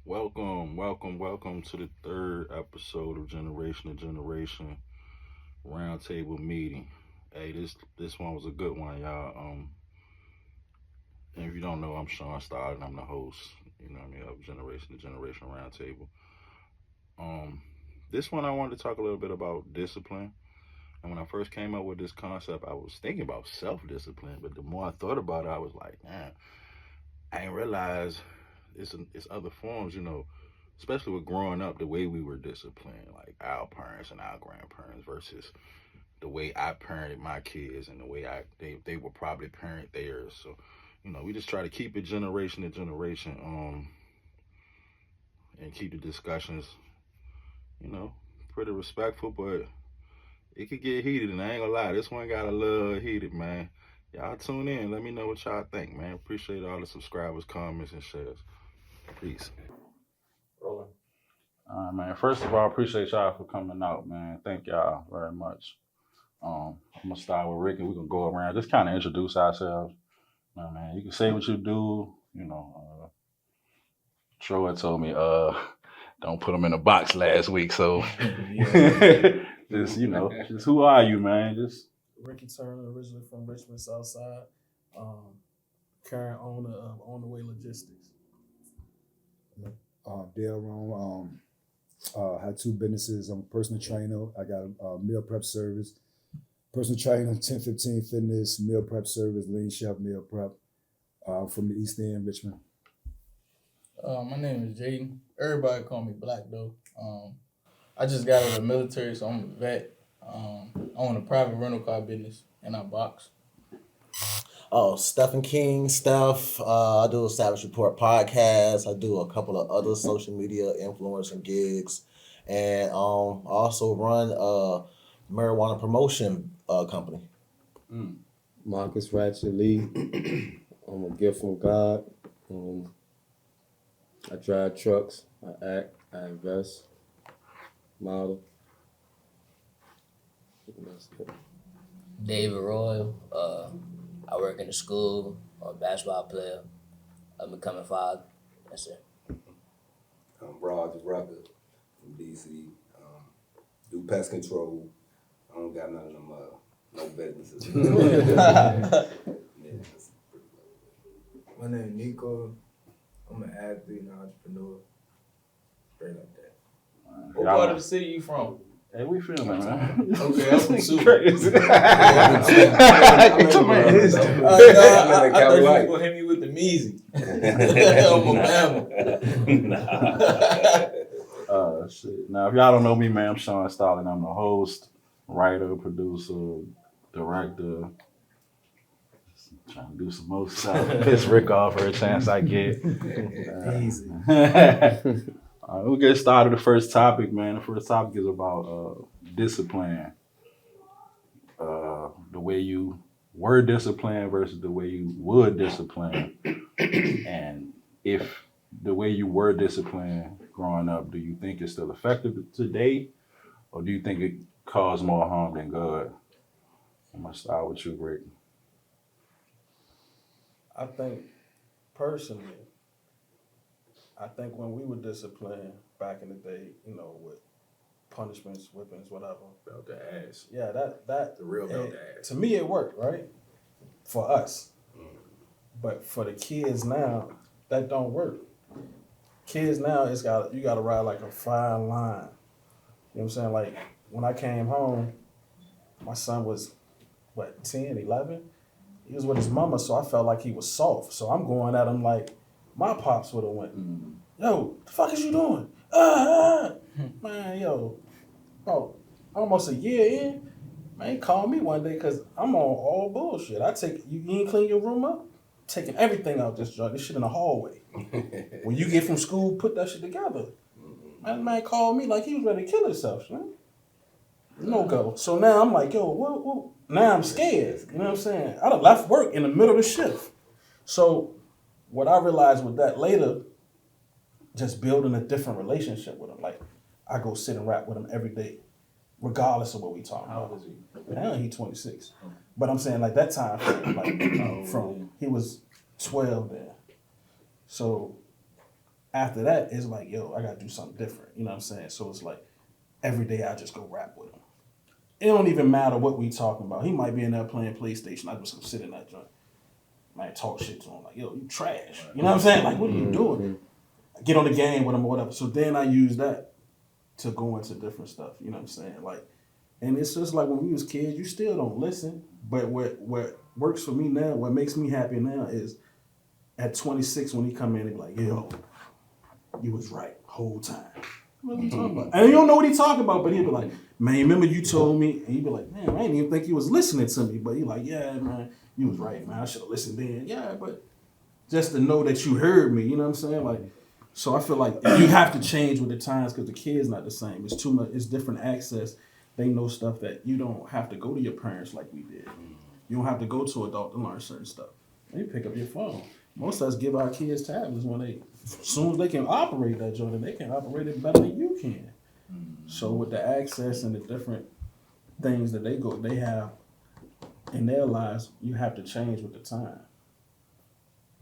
Welcome to the third episode of Generation to Generation Roundtable Meeting. Hey, this one was a good one, y'all. And if you don't know, I'm Sean Stoddard and I'm the host, of Generation to Generation Roundtable. This one I wanted to talk a little bit about discipline. And when I first came up with this concept, I was thinking about self-discipline, but the more I thought about it, I was like, man, I didn't realize it's other forms, especially with growing up, the way we were disciplined, like our parents and our grandparents versus the way I parented my kids and the way they will probably parent theirs. So, we just try to keep it generation to generation, and keep the discussions, you know, pretty respectful, but it could get heated, and I ain't gonna lie, this one got a little heated, man. Y'all tune in. Let me know what y'all think, man. Appreciate all the subscribers, comments, and shares. Peace. Rolling. All right, man. First of all, appreciate y'all for coming out, man. Thank y'all very much. I'm gonna start with Rick, and we're gonna go around, just kind of introduce ourselves. Man, you can say what you do. Troy told me, don't put them in a box last week, so just who are you, man? Just Ricky Turner, originally from Richmond, Southside. Current owner of On the Way Logistics. Dale Rome. Had two businesses. I'm a personal trainer. I got a meal prep service. Personal trainer, 1015 Fitness, meal prep service, Lean Chef meal prep from the East End, Richmond. My name is Jaden. Everybody call me Black though. I just got out of the military, so I'm a vet. I own a private rental car business and I box. Stephen King stuff. I do a Savage Report podcast. I do a couple of other social media influencer gigs, and I also run a marijuana promotion company. Marcus Ratchet Lee. I'm a gift from God. I drive trucks. I act. I invest. Model. That's it. David Royal. I work in the school. I'm a basketball player. I'm becoming father. That's it. I'm Rod the Rapper from DC. Do pest control. I don't got none of them no businesses. My name is Nico. I'm an athlete and entrepreneur. Straight like that. What part of the city you from? Hey, we feeling, man. Okay, I'm from Super. Crazy. I thought you was gonna hit me with the Measy. I'm a Bama. Shit. Now, if y'all don't know me, man, I'm Sean Stalin. I'm the host, writer, producer, director. Just trying to do some more stuff. Piss Rick off every chance I get. Easy. We'll get started with the first topic, man. The first topic is about discipline. The way you were disciplined versus the way you would discipline. And if the way you were disciplined growing up, do you think it's still effective today? Or do you think it caused more harm than good? I'm going to start with you, Rick. I think, personally, when we were disciplined back in the day, with punishments, whippings, whatever. Belt the ass. Yeah, that The real belt the ass. to me it worked, right? For us. But for the kids now, that don't work. Kids now, you gotta ride like a fine line. You know what I'm saying? Like when I came home, my son was 10, 11? He was with his mama, so I felt like he was soft. So I'm going at him like my pops would have went, yo, the fuck is you doing? Man, yo, about almost a year in, man, he called me one day because I'm on all bullshit. You ain't clean your room up? Taking everything out this joint, this shit in the hallway. When you get from school, put that shit together. Man called me like he was ready to kill himself, man. No go. So now I'm like, yo, what? Now I'm scared. You know what I'm saying? I done left work in the middle of the shift. So what I realized with that later, just building a different relationship with him. Like I go sit and rap with him every day, regardless of what we talking about. How old is he? Now he 26. But I'm saying like that time frame, from he was 12 then. So After that, it's like, yo, I gotta do something different. You know what I'm saying? So it's like every day I just go rap with him. It don't even matter what we talking about. He might be in there playing PlayStation. I just go sit in that joint. Man, talk shit to him like, yo, you trash. You know what I'm saying? Like, what are you doing? Get on the game with him or whatever. So then I use that to go into different stuff. You know what I'm saying? Like, and it's just like when we was kids, you still don't listen. But what works for me now, what makes me happy now is at 26 when he come in and be like, yo, you was right whole time. What are you talking about? And you don't know what he talking about, but he'll be like, man, remember you told me? And he'd be like, man, I didn't even think you was listening to me. But he like, yeah, man, you was right, man. I should have listened then. Yeah, but just to know that you heard me, you know what I'm saying? Like, so I feel like you have to change with the times because the kids not the same. It's too much. It's different access. They know stuff that you don't have to go to your parents like we did. You don't have to go to adult to learn certain stuff. You pick up your phone. Most of us give our kids tablets when they, as soon as they can operate that joint, they can operate it better than you can. So with the access and the different things that they have in their lives, you have to change with the time.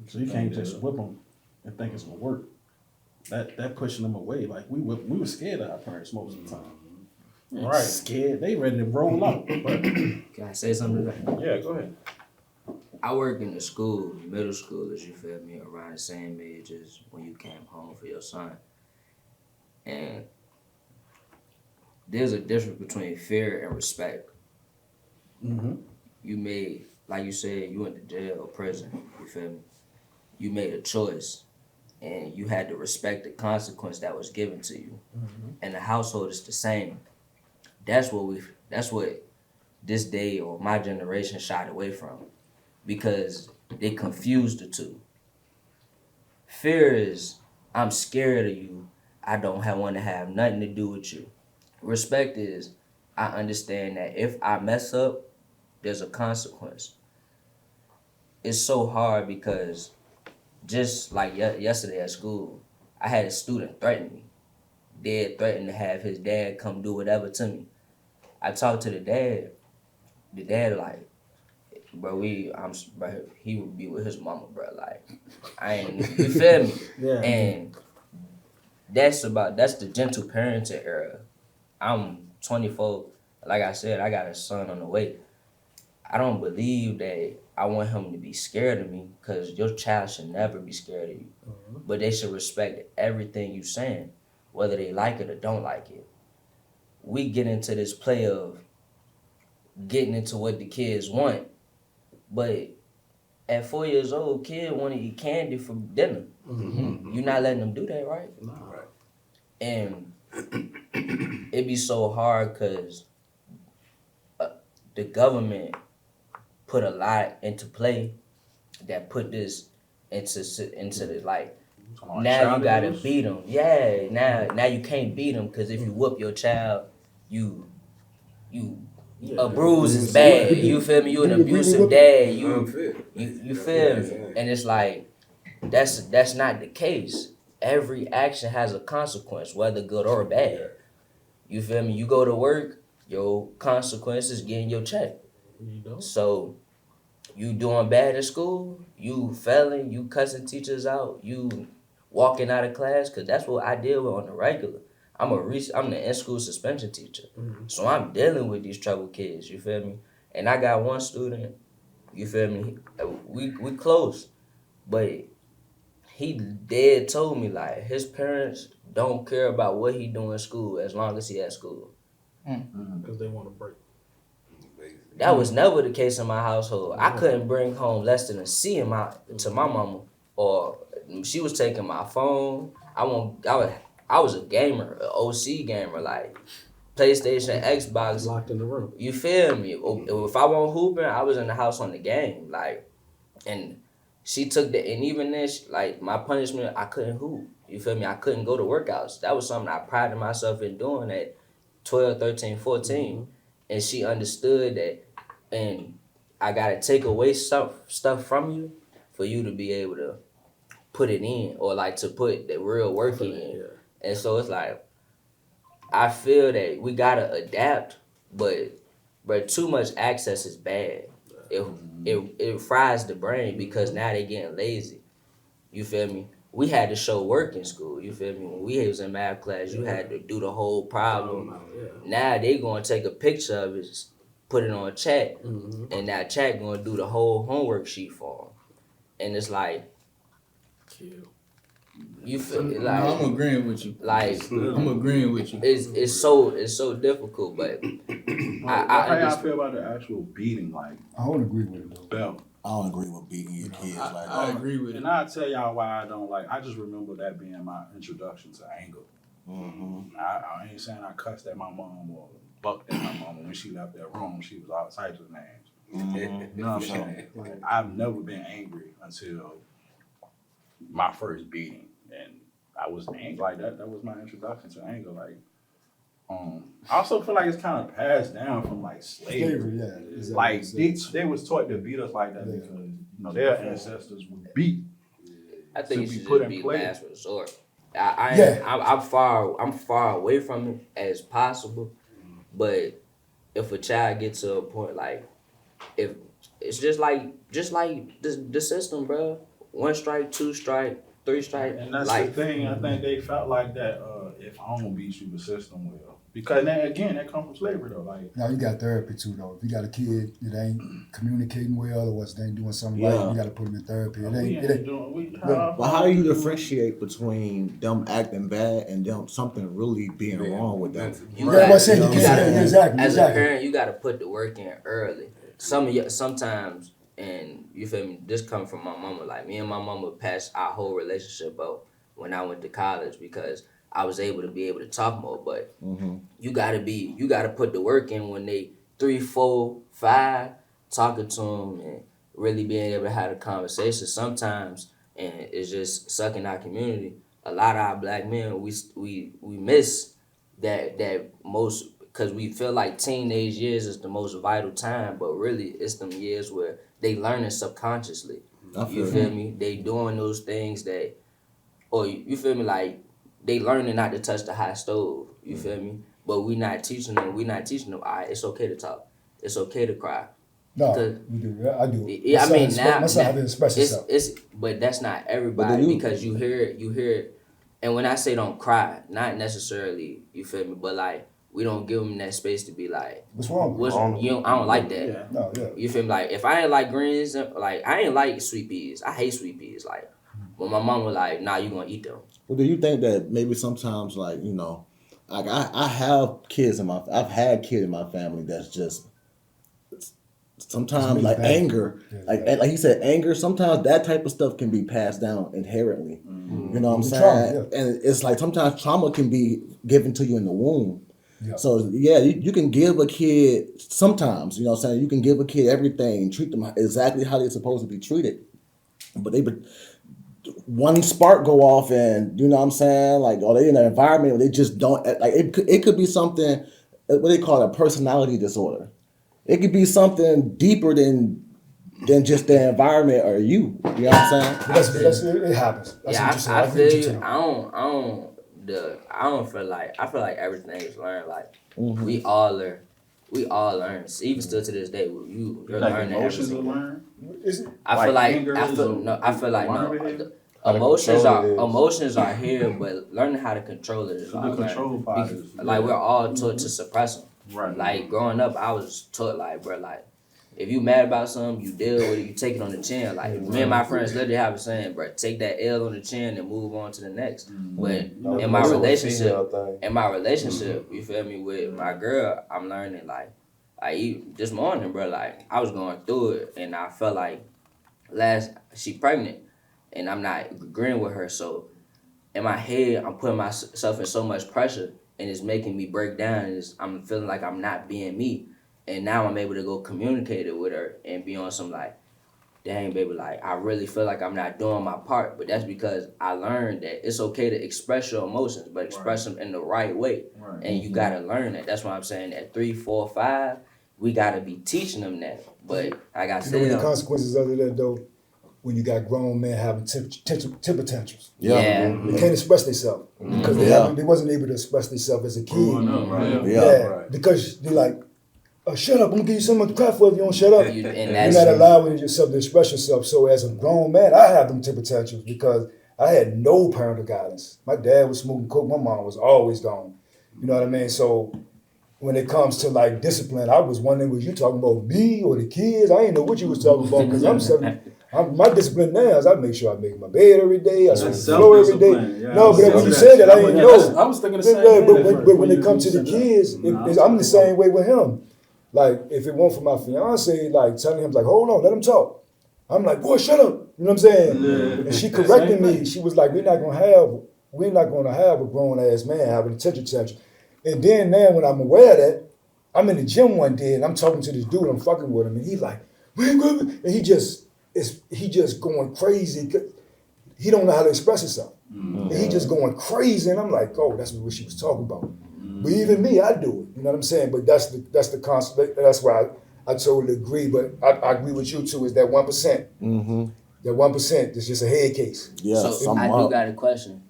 So you can't just whip them and think it's gonna work. That pushing them away. Like we were scared of our parents most of the time. Right. Scared. They ready to roll out. But Can I say something to that? Yeah, go ahead. I work in the school, middle schoolers, you feel me, around the same age as when you came home for your son. And there's a difference between fear and respect. You made, like you said, you went to jail or prison, you feel me? You made a choice and you had to respect the consequence that was given to you. And the household is the same. That's what this day or my generation shied away from because they confused the two. Fear is, I'm scared of you. I don't want to have nothing to do with you. Respect is, I understand that if I mess up, there's a consequence. It's so hard because just like yesterday at school, I had a student threaten me. Dad threatened to have his dad come do whatever to me. I talked to the dad. The dad like, bro, he would be with his mama, bro. Like, I ain't, you feel me? Yeah. And that's the gentle parenting era. I'm 24. Like I said, I got a son on the way. I don't believe that I want him to be scared of me because your child should never be scared of you. But they should respect everything you saying, whether they like it or don't like it. We get into this play of getting into what the kids want, but at 4 years old, kid want to eat candy for dinner. You're not letting them do that, right? Nah. And it be so hard because the government put a lot into play that put this into the like. Now you gotta beat them. Yeah. Now you can't beat them because if you whoop your child, you a bruise is bad. You feel me? You an abusive dad. You feel me? And it's like that's not the case. Every action has a consequence, whether good or bad. You feel me? You go to work, your consequence is getting your check. So you doing bad in school, you failing, you cussing teachers out, you walking out of class, cause that's what I deal with on the regular. I'm the in-school suspension teacher. So I'm dealing with these troubled kids, you feel me? And I got one student, you feel me? We close, but he dead told me like his parents don't care about what he do in school as long as he at school. Because they want to break. That was never the case in my household. I couldn't bring home less than a C to my mama, or she was taking my phone. I was a gamer, an OC gamer, like PlayStation, Xbox. Locked in the room. You feel me? If I wasn't hooping, I was in the house on the game, like, and she took that, and even then, like my punishment, I couldn't hoop. You feel me? I couldn't go to workouts. That was something I prided myself in doing at 12, 13, 14. And she understood that, and I gotta take away stuff from you for you to be able to put it in, or like to put the real work in. Yeah. And so it's like, I feel that we gotta adapt, but too much access is bad. It fries the brain because now they getting lazy. You feel me? we had to show work in school. You feel me? When we was in math class, you had to do the whole problem. Now they gonna take a picture of it, put it on chat, and that chat gonna do the whole homework sheet for them. And it's like, you feel No, like I'm agreeing with you. like I'm agreeing with you. it's so difficult, but How y'all feel about the actual beating, like I don't agree with it though. belt? I don't agree with beating your kids like that. I agree with it. And I'll tell y'all why I don't like. I just remember that being my introduction to anger. I ain't saying I cussed at my mom or bucked at my mom when she left that room. She was all types of names. You know what I'm saying? Like, I've never been angry until my first beating, and I was angry. Like that was my introduction to anger. Like, I also feel like it's kind of passed down from like slavery. Yeah. Exactly. Like they was taught to beat us like that because their ancestors would beat. I think it to be should put just in be place. last resort. I'm far away from it as possible, but if a child gets to a point like, if it's just like the system, bro. 1 strike, 2 strike, 3 strike. And that's like, the thing. I think they felt like that. If I don't beat you, the system will. Because then again, that comes from slavery though. Like, Now you got therapy too though. If you got a kid that ain't communicating well or they ain't doing something right, you got to put them in therapy. But how do you differentiate between them acting bad and them something really being wrong with them? Exactly. As a parent, you got to put the work in early. Sometimes, and you feel me, this come from my mama. Like, me and my mama passed our whole relationship up when I went to college because I was able to talk more. But you gotta put the work in when they 3, 4, 5, talking to them and really being able to have a conversation. Sometimes, and it's just sucking our community. A lot of our black men, we miss that most, because we feel like teenage years is the most vital time, but really it's them years where they learning subconsciously. You feel me? They doing those things that, or you feel me, like they learning not to touch the hot stove. You feel me? But we not teaching them. All right, it's okay to talk. It's okay to cry. No, we do. I do. Yeah, I mean now my son have to express himself. But that's not everybody because you hear it, and when I say don't cry, not necessarily, you feel me, but like we don't give them that space to be like, what's wrong? I don't like that. yeah. No, yeah. You feel me? Like if I ain't like greens, like I ain't like sweet peas. I hate sweet peas. Like when my mom was like, nah, you gonna eat them. Well, do you think that maybe sometimes, like, like I've had kids in my family that's just sometimes like anger, like he said, anger. Sometimes that type of stuff can be passed down inherently. You know what I'm saying? Trauma, And it's like sometimes trauma can be given to you in the womb. Yeah. So yeah, you can give a kid sometimes. You know what I'm saying? You can give a kid everything, treat them exactly how they're supposed to be treated, but one spark go off and you know what I'm saying, like, or they in an environment where they just don't like it could be something, what they call a personality disorder. It could be something deeper than just the environment or you know what I'm saying. It happens. That's I feel you. I don't feel like, I feel like everything is learned. Like we all learn. Even still to this day, you're learning emotions are everything. learned. I feel like no. Emotions are here, but learning how to control it is So all the control part is, like we're all taught to suppress them. Right. Like growing up, I was taught like, bro, like if you mad about something, you deal with it. You take it on the chin. Like me and my friends literally have a saying, bro, take that L on the chin and move on to the next. But in my relationship, you feel me, with my girl, I'm learning like this morning, bro, like I was going through it and I felt like she pregnant and I'm not agreeing with her. So in my head, I'm putting myself in so much pressure and it's making me break down. And I'm feeling like I'm not being me. And now I'm able to go communicate it with her and be on some like, dang, baby, like I really feel like I'm not doing my part. But that's because I learned that it's okay to express your emotions, but express them in the right way. Right. And you gotta learn that. That's why I'm saying at 3, 4, 5, we gotta be teaching them that. But like I said, the consequences of that though, when you got grown men having temper tantrums. Yeah. They can't express themselves because they wasn't able to express themselves as a kid. Because they're like, shut up, I'm gonna give you something to cry for if you don't shut up. You're not allowing yourself to express yourself. So as a grown man, I have them temper tantrums because I had no parental guidance. My dad was smoking coke. My mom was always gone. You know what I mean? So when it comes to like discipline, I was wondering, was you talking about me or the kids? I didn't know what you was talking about because my discipline now is I make sure I make my bed every day. I sweep the floor every day. Yeah, No, but when you said that, I didn't know. I was thinking the same thing. But when it comes to the kids, I'm the same way with him. Like, if it weren't for my fiance, like, telling him, like, hold on, let him talk. I'm like, boy, shut up. You know what I'm saying? And she corrected me. She was like, we're not gonna have a grown-ass man having a temper tantrum. And then now when I'm aware of that, I'm in the gym one day and I'm talking to this dude, I'm fucking with him, and he's like, and he just going crazy. He don't know how to express himself. And he just going crazy, and I'm like, oh, that's what she was talking about. But even me, I do it. You know what I'm saying? But that's the concept. That's why I totally agree. But I agree with you too. Is that 1%? Mm-hmm. That 1% is just a head case. Yeah, So I do got a question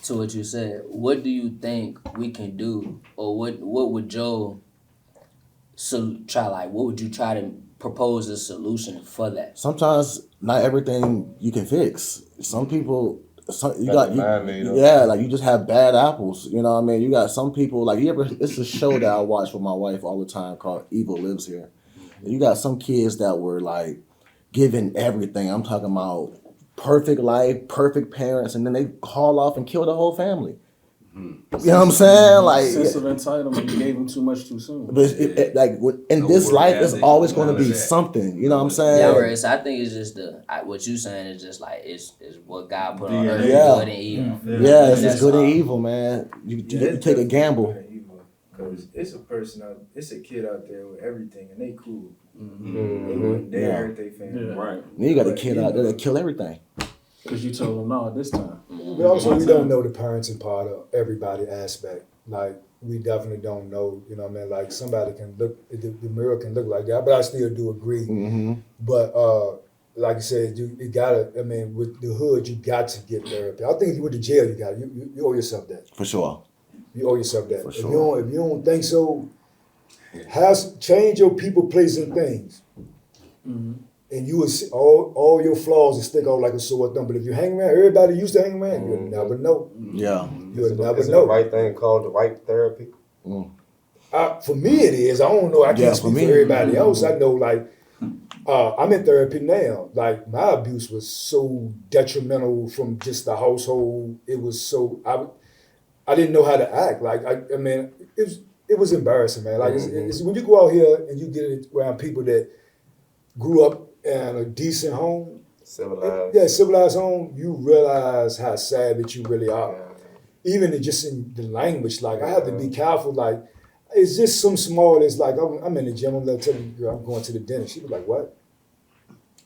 to what you said. What do you think we can do, or what would Joe try? Like, what would you try to propose a solution for that? Sometimes not everything you can fix. Some people, you just have bad apples. You know what I mean? You got some people like it's a show that I watch with my wife all the time called Evil Lives Here. You got some kids that were like given everything. I'm talking about perfect life, perfect parents, and then they haul off and kill the whole family. You know what I'm saying? Like, sense of entitlement, you gave him too much too soon. But in this life, it's always going to be something. You know what I'm saying? Yeah, whereas I think it's just what you saying is just like it's what God put on earth, Yeah. good and evil. Yeah, it's just good and evil, man. You take a gamble. Because it's it's a kid out there with everything, and they cool. Mm-hmm. They wouldn't dare hurt their family. Yeah. Right. Then you got a kid out there that kill everything. Because you told them no this time. But also, we don't know the parenting part of everybody aspect. Like, we definitely don't know, you know what I mean? Like, somebody can look, the mirror can look like that, but I still do agree. Mm-hmm. But, like I said, you gotta, I mean, with the hood, you got to get therapy. I think if you went to jail, you owe yourself that. For sure. You owe yourself that. For sure. If you don't think so, change your people, place, and things. Mm-hmm. And you will see all your flaws will stick out like a sore thumb. But if you hang around, everybody used to hang around, you'll never know. Yeah. You'll never Is it know. the right thing called the right therapy? For me, it is. I don't know. I can't speak for everybody else. I know, like, I'm in therapy now. Like, my abuse was so detrimental from just the household. It was so I didn't know how to act. Like, I mean, it was embarrassing, man. Like, it's when you go out here and you get around people that grew up in a decent home, civilized home, you realize how savage you really are. Even just in the language, like, I have to be careful. Like, it's just some small. It's like I'm in the gym. I'm telling the girl I'm going to the dentist. She was like, "What?"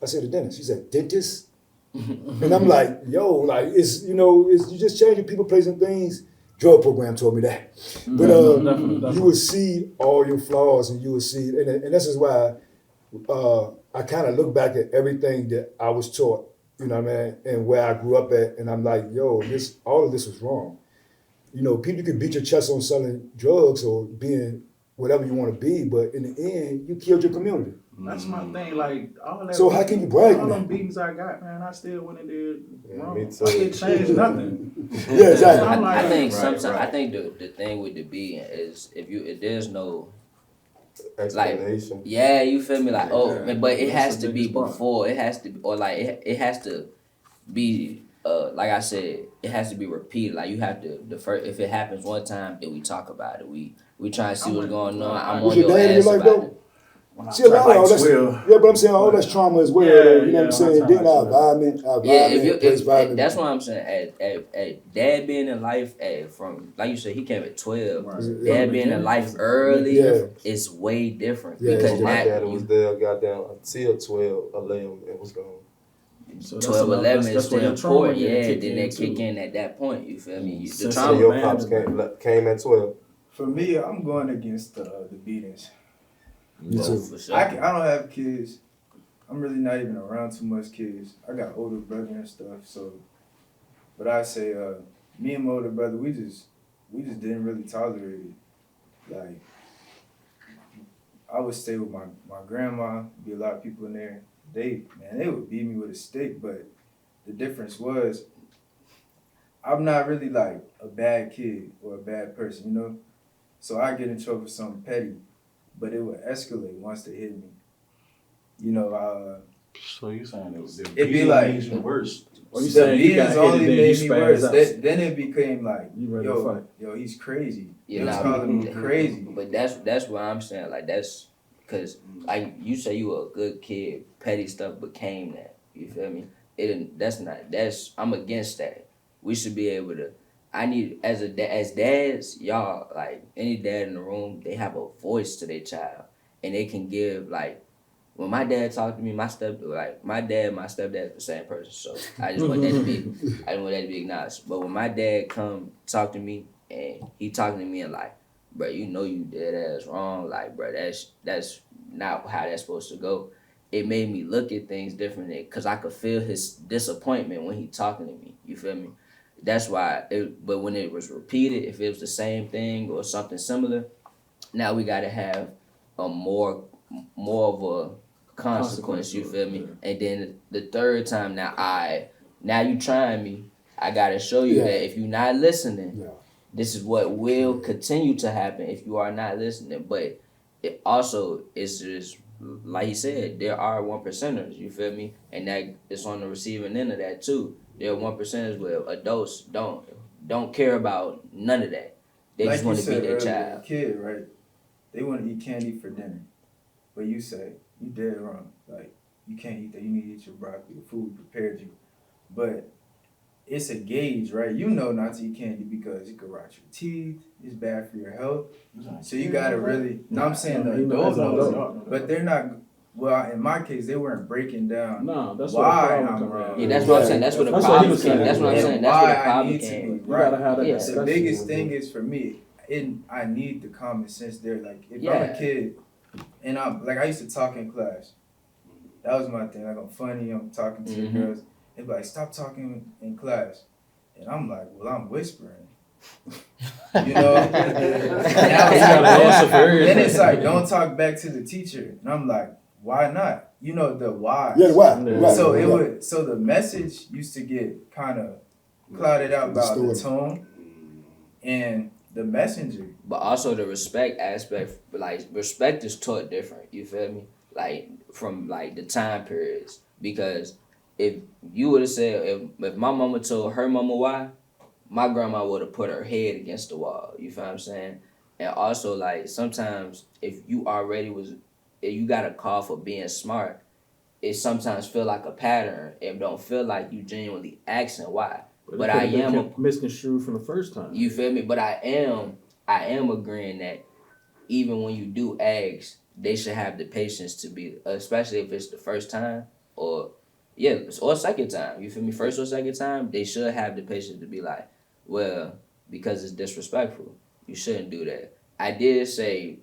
I said, "The dentist." She said, "Dentist?" And I'm like, "Yo, like, it's you just changing people, place, and things." Drug program told me that, but Definitely. you would see all your flaws, and you would see, and this is why I kind of look back at everything that I was taught, you know what I mean, and where I grew up at, and I'm like, yo, all of this was wrong. You know, people can beat your chest on selling drugs or being whatever you want to be, but in the end, you killed your community. That's my thing. Like, all that. So how can you brag all on them that? beatings I got, man, I still went and did wrong. Me too. I didn't change nothing. Yeah, exactly. I'm like, I think sometimes I think the thing with the beating is if there's no explanation. Yeah, you feel me? Like, but it That's has the to be biggest part. before. It has to, or like it has to be. Like I said, it has to be repeated. Like, you have to if it happens one time, then we talk about it. We try and see what's going on. I'm Was on your your dad in ass your life, about though? it. See, a lot of all that's, 12. yeah, but I'm saying all that's trauma as well. Yeah, though, you know what I'm yeah, saying? my Then time, our so- environment, Yeah, place environment. that's what I'm saying. At dad being in life from, like you said, he came at 12. Right. Dad being in life early Yeah. is way different Yeah, because My now dad was there, goddamn, until 12, 11, it was gone. So that's 12, enough. 11 That's is where still your trauma important. get Yeah, kicked then they in, kick too. in at that point. You feel me? The Since So trauma. your man, pops came at 12. For me, I'm going against the beatings. Me too. For sure. I don't have kids. I'm really not even around too much kids. I got older brother and stuff. So, but I say, me and my older brother, we just didn't really tolerate it. Like, I would stay with my grandma. Be a lot of people in there. They would beat me with a stick. But the difference was, I'm not really like a bad kid or a bad person, you know. So I get in trouble for something petty, but it would escalate once they hit me. You know, So you saying it'd be like made you worse? Or you the saying you got beatings hit and only then you made me spaz worse. out? Then it became like, You ready to fight? yo, he's crazy. Yeah, They was nah, calling me crazy. But that's what I'm saying. Like that's because like you say you were a good kid, petty stuff became that. You feel me? That's I'm against that. We should be able to. I need as dads, y'all like any dad in the room, they have a voice to their child, and they can give like. When my dad talked to me, my dad, my stepdad, the same person. So I just want that to be, I just want that to be acknowledged. But when my dad come talk to me and he talking to me and like, bro, you know you did ass wrong, like, bro, that's not how that's supposed to go. It made me look at things differently because I could feel his disappointment when he talking to me. You feel me? That's why. But when it was repeated, if it was the same thing or something similar, now we gotta have a more of a consequence. You feel me? And then the third time, now you trying me. I gotta show you that if you're not listening, this is what will continue to happen if you are not listening. But it also is just like he said, there are 1%ers. You feel me? And that it's on the receiving end of that too. There are 1%ers where adults don't care about none of that. They Like just want you to be said their earlier, child. a kid, right? They want to eat candy for dinner, but you say you dead wrong. Like you can't eat that. You need to eat your broccoli. The food prepared you, but it's a gauge, right? You know not to eat candy because it could rot your teeth. It's bad for your health. So you gotta really. No, I'm saying the adult knows, but they're not. Well, in my case, they weren't breaking down. No, that's why what the I'm problem wrong. comes Yeah, that's what I'm saying. That's where the That's what he problem was came. saying. That's what I'm And saying. That's where the why I problem need to came. be You right. gotta have that Yeah. The discussion. biggest thing is for me, I need the common sense there. Like if I'm a kid, and I'm like I used to talk in class. That was my thing. Like I'm funny. I'm talking to the girls. They'd be like, "Stop talking in class," and I'm like, "Well, I'm whispering." You know. Then it's like, "Don't talk back to the teacher," and I'm like, "Why not?" You know the why. Yeah, why? Right. So it would. So the message used to get kind of clouded out by the tone and the messenger. But also the respect aspect, like respect is taught different. You feel me? Like from like the time periods. Because if you would have said if my mama told her mama why, my grandma would have put her head against the wall. You feel what I'm saying? And also like sometimes if you got a call for being smart, it sometimes feel like a pattern. It don't feel like you genuinely asking why. But I am misconstrued from the first time. You feel me? But I am agreeing that even when you do ask, they should have the patience to be, especially if it's the first time or second time. You feel me? First or second time, they should have the patience to be like, well, because it's disrespectful, you shouldn't do that. I did say,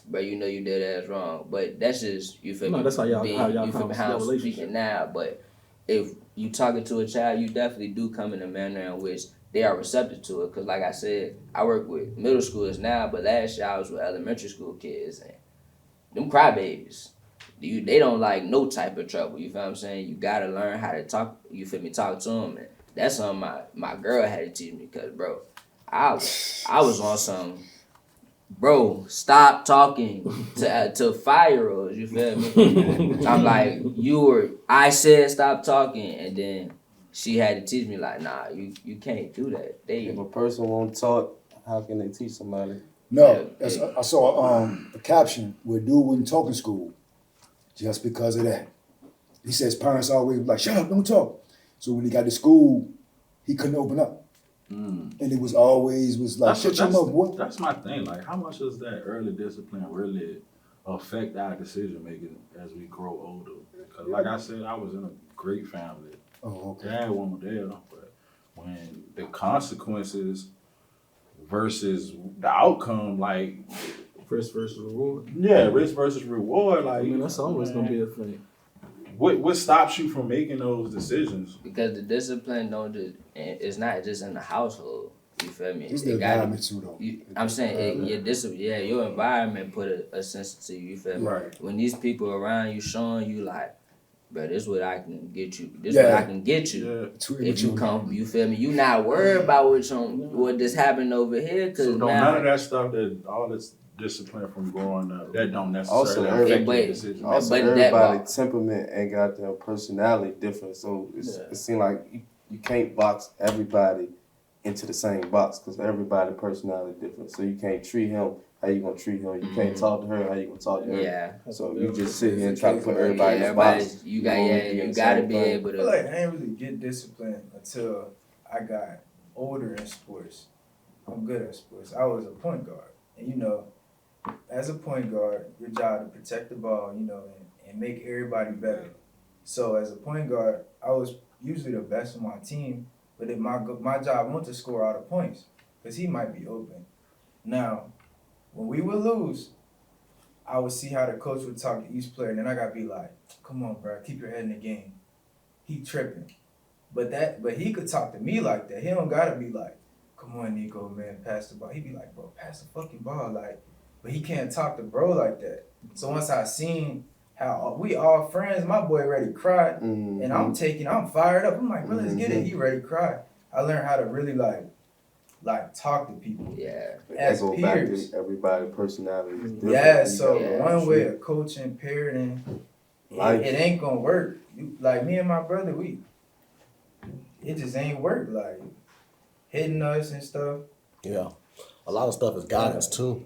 bro, you know you did that wrong, but that's just you feel me. That's how y'all how I'm speaking now. But if you talking to a child, you definitely do come in a manner in which they are receptive to it. Because like I said, I work with middle schoolers now, but last year I was with elementary school kids, and them crybabies. They don't like no type of trouble. You feel what I'm saying? You gotta learn how to talk. You feel me? Talk to them, and that's something my girl had to teach me. Cause bro, I was on some. Bro, stop talking to 5-year-olds. You feel me? I'm like, I said stop talking, and then she had to teach me like, nah, you can't do that. If a person won't talk, how can they teach somebody? No, I saw a caption where dude wouldn't talk in school just because of that. He says parents always like, shut up, don't talk. So when he got to school, he couldn't open up. And it was like, shut your mouth, boy. That's my thing. Like, how much does that early discipline really affect our decision making as we grow older? Because, like I said, I was in a great family. Oh, okay. Dad wasn't there, but when the consequences versus the outcome, like risk versus reward. Yeah, risk versus reward. Like, I mean, that's always gonna be a thing. What stops you from making those decisions? Because the discipline it's not just in the household. You feel me? It's the environment too, though. I'm saying your environment put a sense to you. You feel me? Right. When these people around you showing you like, bro, this is what I can get you. This is what I can get you. If you come, you feel me? You not worried about what just happened over here. Cause So now, none of that stuff all this discipline from growing up, that don't necessarily Also, affect your decision. Also, But everybody temperament and got their personality different, so it seems like you can't box everybody into the same box because everybody personality different. So you can't treat him how you gonna treat him. You can't talk to her how you gonna talk to her. yeah. So you just sit here and try to put everybody in the box. You gotta be able I to. feel like I ain't really get disciplined until I got older in sports. I'm good at sports. I was a point guard, and as a point guard, your job to protect the ball, and make everybody better. So as a point guard, I was usually the best on my team, but if my job wasn't to score all the points, because he might be open. Now, when we would lose, I would see how the coach would talk to each player, and then I gotta be like, "Come on, bro, keep your head in the game." He tripping, but he could talk to me like that. He don't gotta be like, "Come on, Nico, man, pass the ball." He'd be like, "Bro, pass the fucking ball," like. But he can't talk to bro like that. So once I seen how we all friends, my boy ready to cry, and I'm fired up. I'm like, bro, let's get it. He ready to cry. I learned how to really like talk to people. Yeah. As go peers. Back to everybody's personality is different. Yeah, so one way of coaching, parenting, it ain't gonna work. Like me and my brother, it just ain't work. Like hitting us and stuff. Yeah, a lot of stuff is guidance too.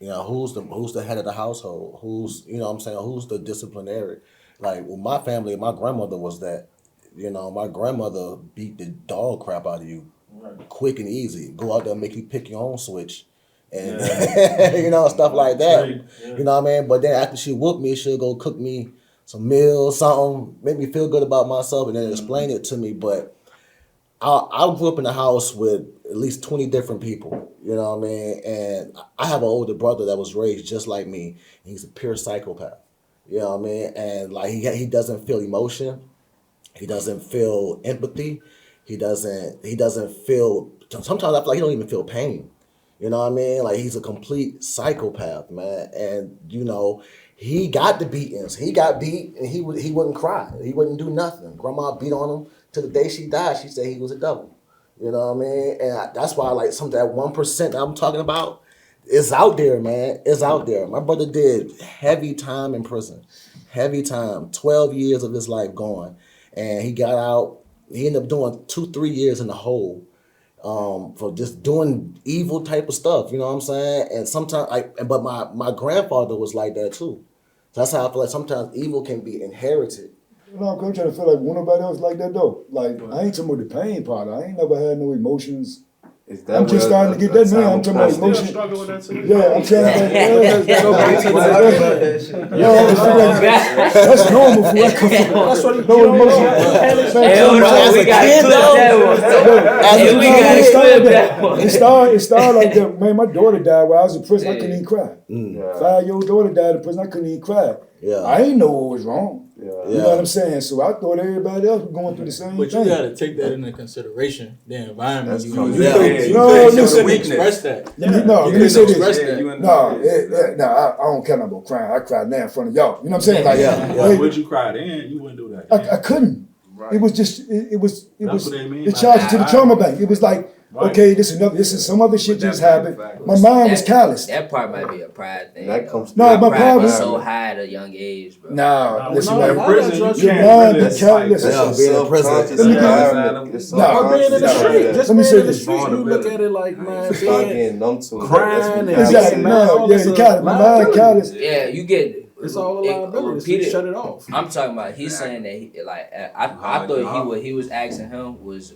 Who's the head of the household? Who's who's the disciplinary? Like with my family, my grandmother was that. My grandmother beat the dog crap out of you, quick and easy. Go out there and make you pick your own switch, and stuff like that. Yeah. You know what I mean? But then after she whooped me, she'll go cook me some meals, something, make me feel good about myself, and then explain it to me. But I grew up in a house with at least 20 different people, you know what I mean? And I have an older brother that was raised just like me. He's a pure psychopath, you know what I mean? And like he doesn't feel emotion. He doesn't feel empathy. He doesn't feel, sometimes I feel like he don't even feel pain. You know what I mean? Like he's a complete psychopath, man. And he got the beatings. He got beat and he wouldn't cry. He wouldn't do nothing. Grandma beat on him till the day she died. She said he was a devil. You know what I mean? And that's why like some of that 1% that I'm talking about is out there, man. It's out there. My brother did heavy time in prison. Heavy time. 12 years of his life gone. And he got out. He ended up doing 2-3 years in the hole for just doing evil type of stuff. You know what I'm saying? And sometimes, but my grandfather was like that too. So that's how I feel like sometimes evil can be inherited. No, I'm trying to feel like one nobody else like that though. Like I ain't talking about the pain part. I ain't never had no emotions. I'm just starting to get that man. I'm talking about emotions. Struggle with that too. Yeah, I'm trying to. That's normal for that. That's what no emotion. It started like that. Man, my daughter died while I was in prison. I couldn't even cry. 5-year-old daughter died in prison. I couldn't even cry. Yeah. I ain't know what was wrong. You know what I'm saying? So I thought everybody else was going through the same thing. But you gotta take that into consideration. The environment you No, listen. Express that. No, let me say this. No, I don't care about crying. I cry now in front of y'all. You know what I'm saying? Like, would you cry then? You wouldn't do that. I couldn't. Right. It was just it was what they mean it charged to the trauma bank. It was like, okay, this is some other shit just happened. My mind was callous. That part might be a pride thing. That comes no, my pride was so high at a young age, bro. Nah, listen, in prison, your mind is callous. Being in prison. Being in the street. Just being in the street, you look at it like, man, getting numb to it. Crying. Exactly. No, yeah, you got it. My mind callous. Yeah, you get it. It's all a liability. So shut it off. I'm talking about. He's saying that I thought he was asking him was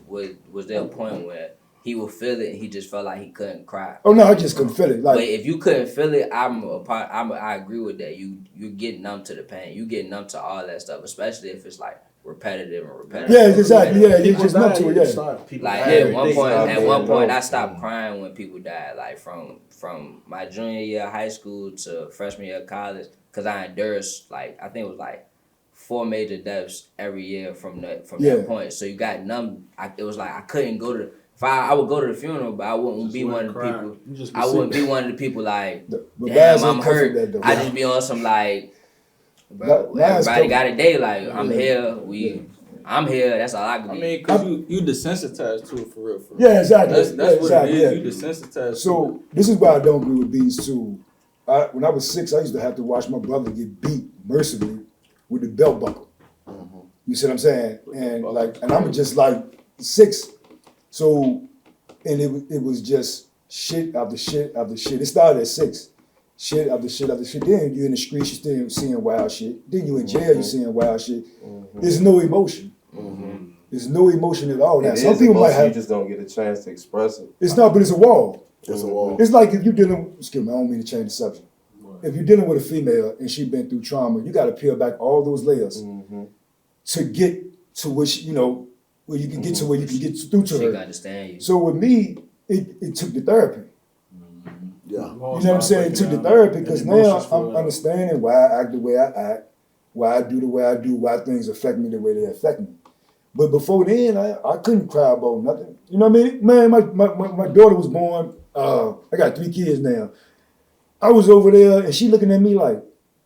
there a point where he would feel it and he just felt like he couldn't cry. Oh no, I just couldn't feel it. Like, but if you couldn't feel it, I agree with that. You get numb to the pain. You get numb to all that stuff, especially if it's like repetitive. Yeah, exactly. Yeah, you just numb to it. Yeah. Like at one point, I stopped crying when people died. Like from my junior year of high school to freshman year of college. Cause I endured I think it was 4 major deaths every year from that point. So you got numb. It was like I couldn't go to. I would go to the funeral, but I wouldn't be one of the people. I wouldn't be one of the people like, damn, I'm hurt. I just be on some like, Bro, Now it's everybody coming. got a day. Like I'm Yeah. here. I'm here. That's all I can I be. mean, cause you desensitized to it for real. Yeah, exactly. That's Yeah, what exactly, it is. yeah. You desensitized. to So this is why I don't agree with Beans too. When I was 6, I used to have to watch my brother get beat mercilessly with the belt buckle. You see what I'm saying? And I'm just like 6. So, and it was just shit after shit after shit. It started at 6. Shit after shit after shit. Then you in the streets, you still seeing wild shit. Then you in jail, you seeing wild shit. There's no emotion. There's no emotion at all. Now, It some is people might emotion, you have. just don't get a chance to express it. It's not, but it's a wall. It's a wall. It's like if you're dealing. Excuse me, I don't mean to change the subject. If you're dealing with a female and she's been through trauma, you got to peel back all those layers to get to which where you can get to where you can get through to She can her. understand you. So with me, it took the therapy. Yeah. You know what I'm saying? It took the therapy because now I'm understanding why I act the way I act, why I do the way I do, why things affect me the way they affect me. But before then, I couldn't cry about nothing. You know what I mean? Man, my daughter was born. I got 3 kids now. I was over there and she looking at me like,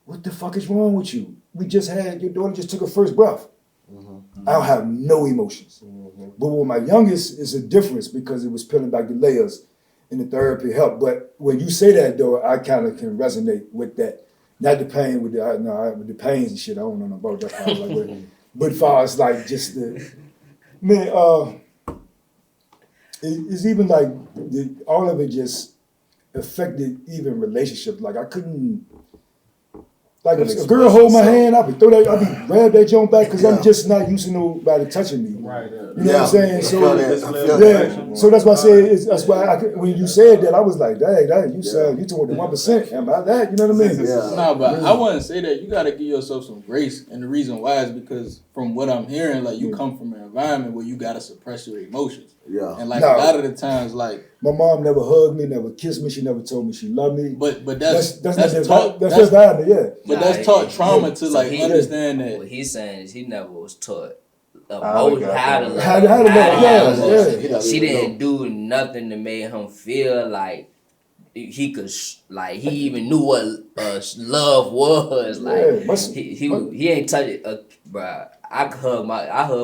what the fuck is wrong with you? Your daughter just took her first breath. I don't have no emotions. But with my youngest, it's a difference because it was peeling back the layers and the therapy helped. But when you say that though, I kind of can resonate with that. Not the pain with the pains and shit. I don't know about that kind of like that. But as far as like just it's even like all of it just affected even relationships. Like I couldn't, like if a girl hold my hand, I be grab that joint back because I'm just not used to nobody touching me. Right. You know what I'm saying? So So that's why I say that's why when you said that I was like, dang, you said you told the 1%. Am I that? You know what I mean? Yeah. No, but I wouldn't say that. You gotta give yourself some grace, and the reason why is because from what I'm hearing, like you come from an environment where you gotta suppress your emotions, Yeah. and like a lot of the times, like my mom never hugged me, never kissed me. She never told me she loved me. but That's taught. That's environment, yeah. But that's taught trauma to So like he- understand that. What he's saying is he never was taught How to how to love. love. How to love, yeah. She didn't do nothing to make him feel like he could, like he even knew what love was. Like he ain't touch it, bruh. I hug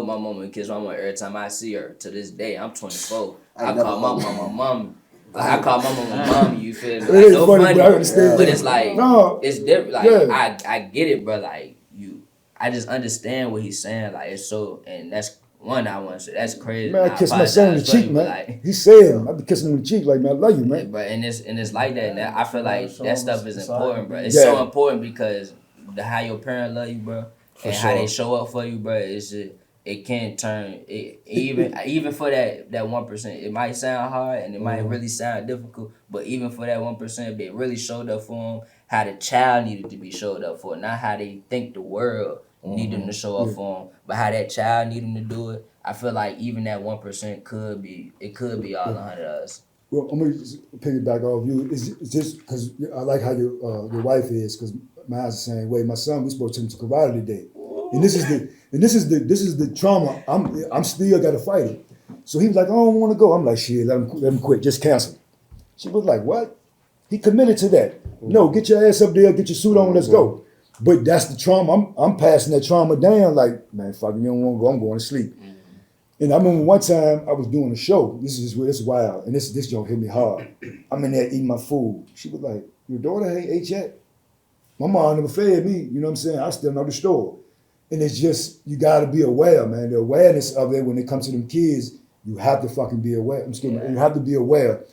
my mama and kiss my mama every time I see her. To this day, I'm 24. I call my mama mommy. Like I call my mama mommy. You feel me? Like, no funny, but I understand. but it's like it's different. Like Yeah. I get it, bro. Like I just understand what he's saying. Like it's so, and that's one I want to say. That's crazy. Man, I kiss my son on the apologize for cheek, you, man. but, like, He said, I be kissing him on the cheek like, man, I love you, man. but and it's like that. And I feel like Show that him stuff is it's important, bro. It's Yeah. so important because how your parents love you, bro, and how sure. they show up for you, bro. It's just, it can turn even for that 1%. It might sound hard and it might really sound difficult, but even for that 1%, they really showed up for them. How the child needed to be showed up for, not how they think the world need them to show up for them, but how that child need them to do it. I feel like even that 1% could be all 100 of us. Well, I'm gonna just piggyback off you. It's just because I like how your wife is, because mine's the same way. My son, we supposed to take him to karate today, and this is the trauma. I'm still gotta fight it. So he was like, I don't want to go. I'm like, shit, let him quit. Just cancel. She was like, what? He committed to that. No, get your ass up there, get your suit on, let's go. But that's the trauma. I'm passing that trauma down. Like, man, fuck, you don't want to go. I'm going to sleep. And I remember one time I was doing a show. This is wild, and this joke hit me hard. I'm in there eating my food. She was like, "Your daughter ain't ate yet." My mom never fed me. You know what I'm saying? I still know the store. And it's just, you got to be aware, man. The awareness of it when it comes to them kids, you have to fucking be aware. You have to be aware,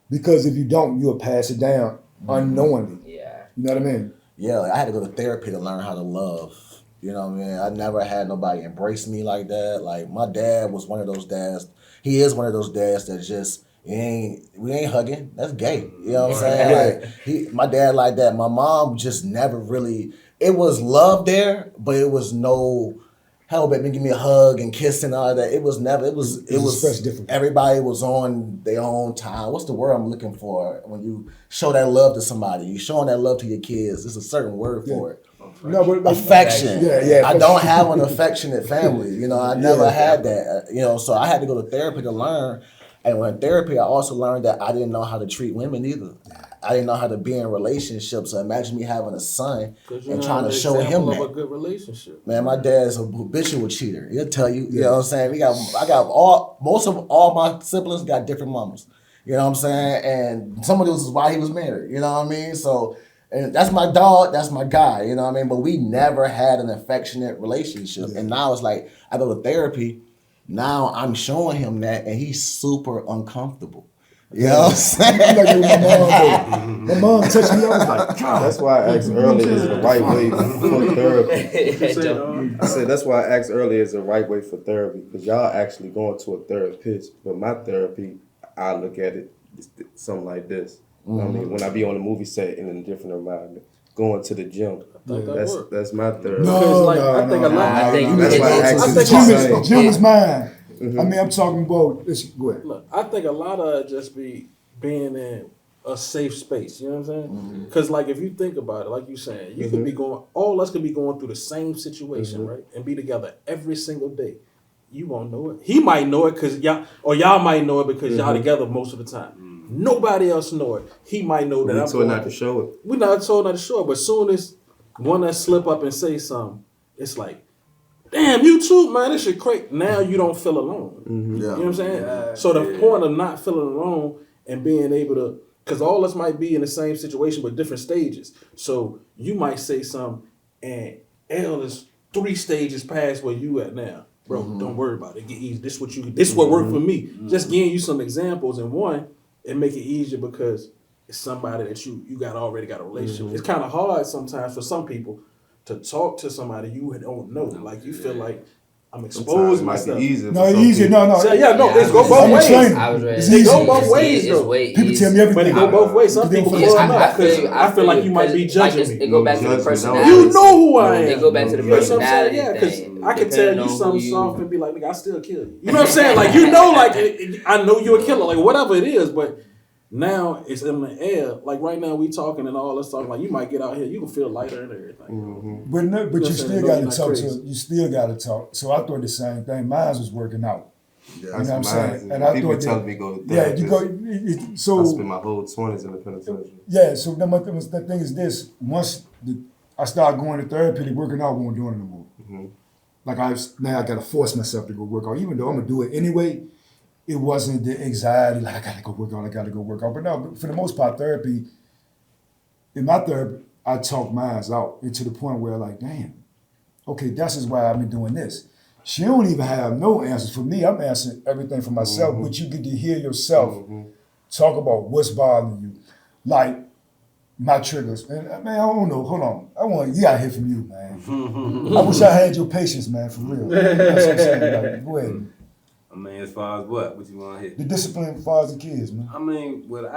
because if you don't, you'll pass it down unknowingly. Yeah. You know what I mean? Yeah, like I had to go to therapy to learn how to love. You know what I mean? I never had nobody embrace me like that. Like my dad was one of those dads. He is one of those dads that just we ain't hugging. That's gay. You know what I'm saying? Like my dad like that. My mom just never really. It was love there, but it was no. Hell, baby, give me a hug and kiss and all that. It was never. It was different. Everybody was on their own time. What's the word I'm looking for when you show that love to somebody? You showing that love to your kids. There's a certain word for it. No, but Affection. Yeah. I don't have an affectionate family. You know, I never had that. You know, so I had to go to therapy to learn. And when therapy, I also learned that I didn't know how to treat women either. I didn't know how to be in relationships. So imagine me having a son Because you're and not trying an to show him example of that. a good relationship. Man, my dad's a habitual cheater. He'll tell you, you know what I'm saying? I got most of all my siblings got different mamas. You know what I'm saying? And some of this is why he was married. You know what I mean? So, and that's my dog, that's my guy, you know what I mean? But we never had an affectionate relationship. And now it's like, I go to therapy, now I'm showing him that, and he's super uncomfortable. You know what I'm saying? I'm like my mom. My mom touched me. I was like, God. That's why I asked earlier, is the right way for therapy? I said that's why I asked earlier, is the right way for therapy, because y'all actually going to a therapist. But my therapy, I look at it something like this. I mean, when I be on a movie set in a different environment, going to the gym, that's my therapy. Because, like, I think a lot. I think that's why I asked I think the Gym is mine. I mean, I'm talking about. Go ahead. Look, I think a lot of it just be being in a safe space. You know what I'm saying? Because like if you think about it, like you saying, you could be going. All us could be going through the same situation, right? And be together every single day. You won't know it. He might know it because y'all might know it because y'all together most of the time. Nobody else know it. He might know that We I'm told going not to show it. We're not told not to show it, but soon as one that slip up and say something, it's like, damn, you too, man, this shit crazy. Now you don't feel alone. You know what I'm saying? So the point of not feeling alone and being able to, because all us might be in the same situation but different stages. So you might say something and L is 3 stages past where you at now. Bro, don't worry about it. Get easy. This what worked for me. Just giving you some examples, and one, it make it easier because it's somebody that you already got a relationship. It's kind of hard sometimes for some people to talk to somebody you don't know. Like you feel like I'm exposed myself. Easier. No, easy. No. So, it's go I'm both a ways. trainer. I was ready. It's They easy. go both ways It's though. way People tell me easier. everything. But it go both ways. Some people Yeah, fall I enough feel because you. I feel like you might be judging me. It go back to the Judge me, don't. personality. You know who I am. It go back to the You know what I'm saying? personality Yeah, because thing. I can tell Depending you on something who you- soft and be like, nigga, I still kill you. You know what I'm saying? Like, you know, like, I know you're a killer, like, whatever it is, but now it's in the air. Like, right now we talking and all this talking, like, you might get out here, you can feel lighter and everything. But you still No, got you're to not talk crazy. to. You still got to talk. So I thought the same thing. Mine was working out. You know what I'm saying? And I people thought telling me go to yeah, therapist. you go. I So spent my whole 20s in the penitentiary. yeah, so the thing is this: once I started going to therapy, the working out won't do it anymore. Like now I got to force myself to go work out, even though I'm gonna do it anyway. It wasn't the anxiety like I gotta go work out. But no, but for the most part, therapy. In my therapy, I talk minds out, and to the point where like, damn, okay, that's is why I've been doing this. She don't even have no answers for me. I'm answering everything for myself, but you get to hear yourself talk about what's bothering you, like my triggers. And man, I don't know. Hold on, I want you gotta hear from you, man. I wish I had your patience, man, for real. That's what I'm saying. Like, go ahead. I mean, as far as what you want to hit? The discipline as far as the kids, man. I mean, well,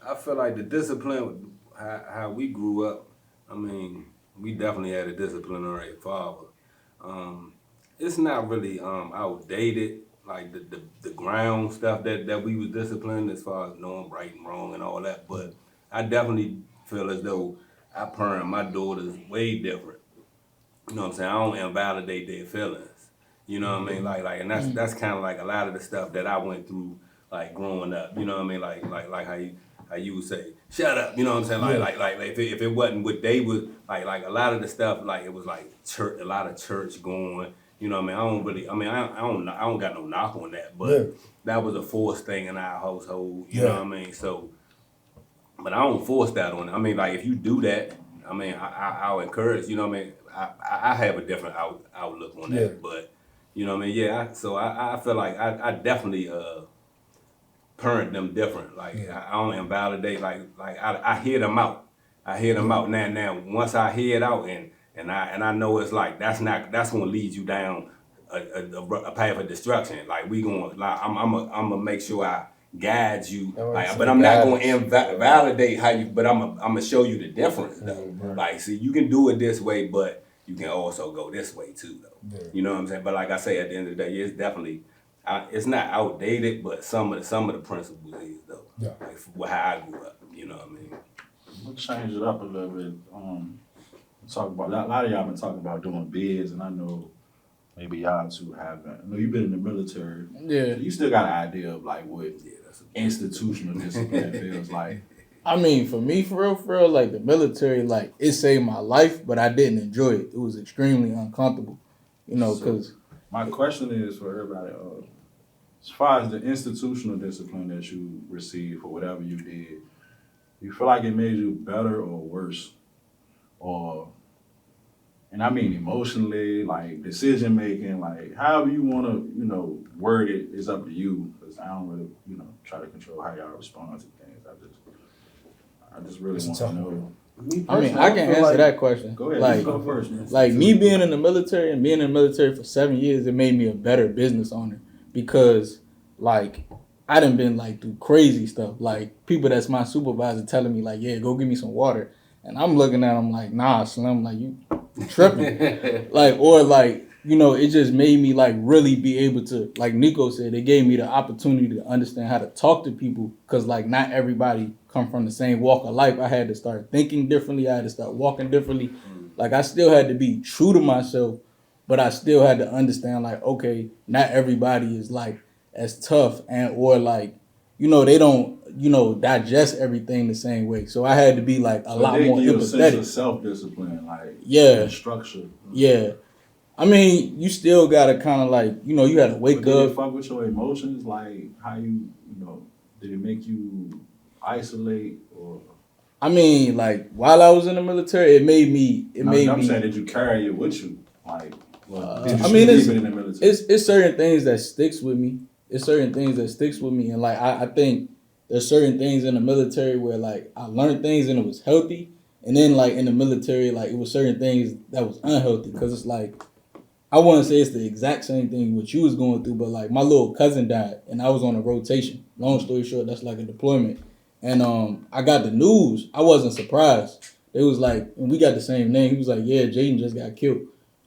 I feel like the discipline, how we grew up. I mean, we definitely had a disciplinary father. It's not really outdated, like the ground stuff that we was disciplined as far as knowing right and wrong and all that. But I definitely feel as though I parent my daughters way different. You know what I'm saying? I don't invalidate their feelings. You know what I mean? Like, and that's kind of like a lot of the stuff that I went through, like growing up. You know what I mean? Like how you would say, shut up. You know what I'm saying? Like if it wasn't what they would like a lot of the stuff, like it was like church, a lot of church going. You know what I mean? I don't got no knock on that, but that was a forced thing in our household. You know what I mean? So, but I don't force that on it. I mean, like if you do that, I mean, I'll encourage. You know what I mean? I have a different outlook on that, but. You know what I mean? Yeah, so I feel like I definitely parent them different. Like I don't invalidate. Like I hear them out. I hear them out. Now once I hear it out and I know it's like that's gonna lead you down a path of destruction. Like we gonna like I'm gonna make sure I guide you. Like, but I'm not gonna invalidate how you. But I'm gonna show you the difference though. Like see, you can do it this way, but you can also go this way too, though. You know what I'm saying? But like I say, at the end of the day, it's definitely, it's not outdated, but some of the principles is though. Like how I grew up. You know what I mean? We'll change it up a little bit. Talk about a lot of y'all been talking about doing bids, and I know maybe y'all two haven't. I know you've been in the military. Yeah. So you still got an idea of like what institutional discipline feels like. I mean, for me, for real, like the military, like it saved my life, but I didn't enjoy it. It was extremely uncomfortable, you know, because my question is for everybody, as far as the institutional discipline that you received for whatever you did, you feel like it made you better or worse? Or, and I mean emotionally, like decision making, like however you want to, word it is up to you. Because I don't really, try to control how y'all respond to things. I just really It's a want to tough know. I mean, I can answer that question. Go ahead, Like, you go first, man. like me being in the military and being in the military for 7 years, it made me a better business owner because, like, I done been like through crazy stuff. Like people that's my supervisor telling me like, yeah, go give me some water, and I'm looking at them like, nah, Slim, like you tripping, like or like. It just made me like really be able to, like Nico said, it gave me the opportunity to understand how to talk to people because like not everybody come from the same walk of life. I had to start thinking differently. I had to start walking differently. Like I still had to be true to myself, but I still had to understand like, okay, not everybody is like as tough and or like, they don't, digest everything the same way. So I had to be like a lot more empathetic. A sense of empathetic. self-discipline, like Yeah, structure. yeah. I mean, you still gotta kind of like, you gotta wake But did up. it fuck with your emotions? Like how did it make you isolate or? I mean, like while I was in the military, it made me. I'm saying, did you carry it with you? Like, did you I mean, leave it in the military? it's certain things that sticks with me. It's certain things that sticks with me, and like I think there's certain things in the military where like I learned things and it was healthy, and then like in the military, like it was certain things that was unhealthy because it's like. I wouldn't say it's the exact same thing what you was going through, but like my little cousin died and I was on a rotation. Long story short, that's like a deployment. And I got the news. I wasn't surprised. It was like, and we got the same name. He was like, yeah, Jaden just got killed.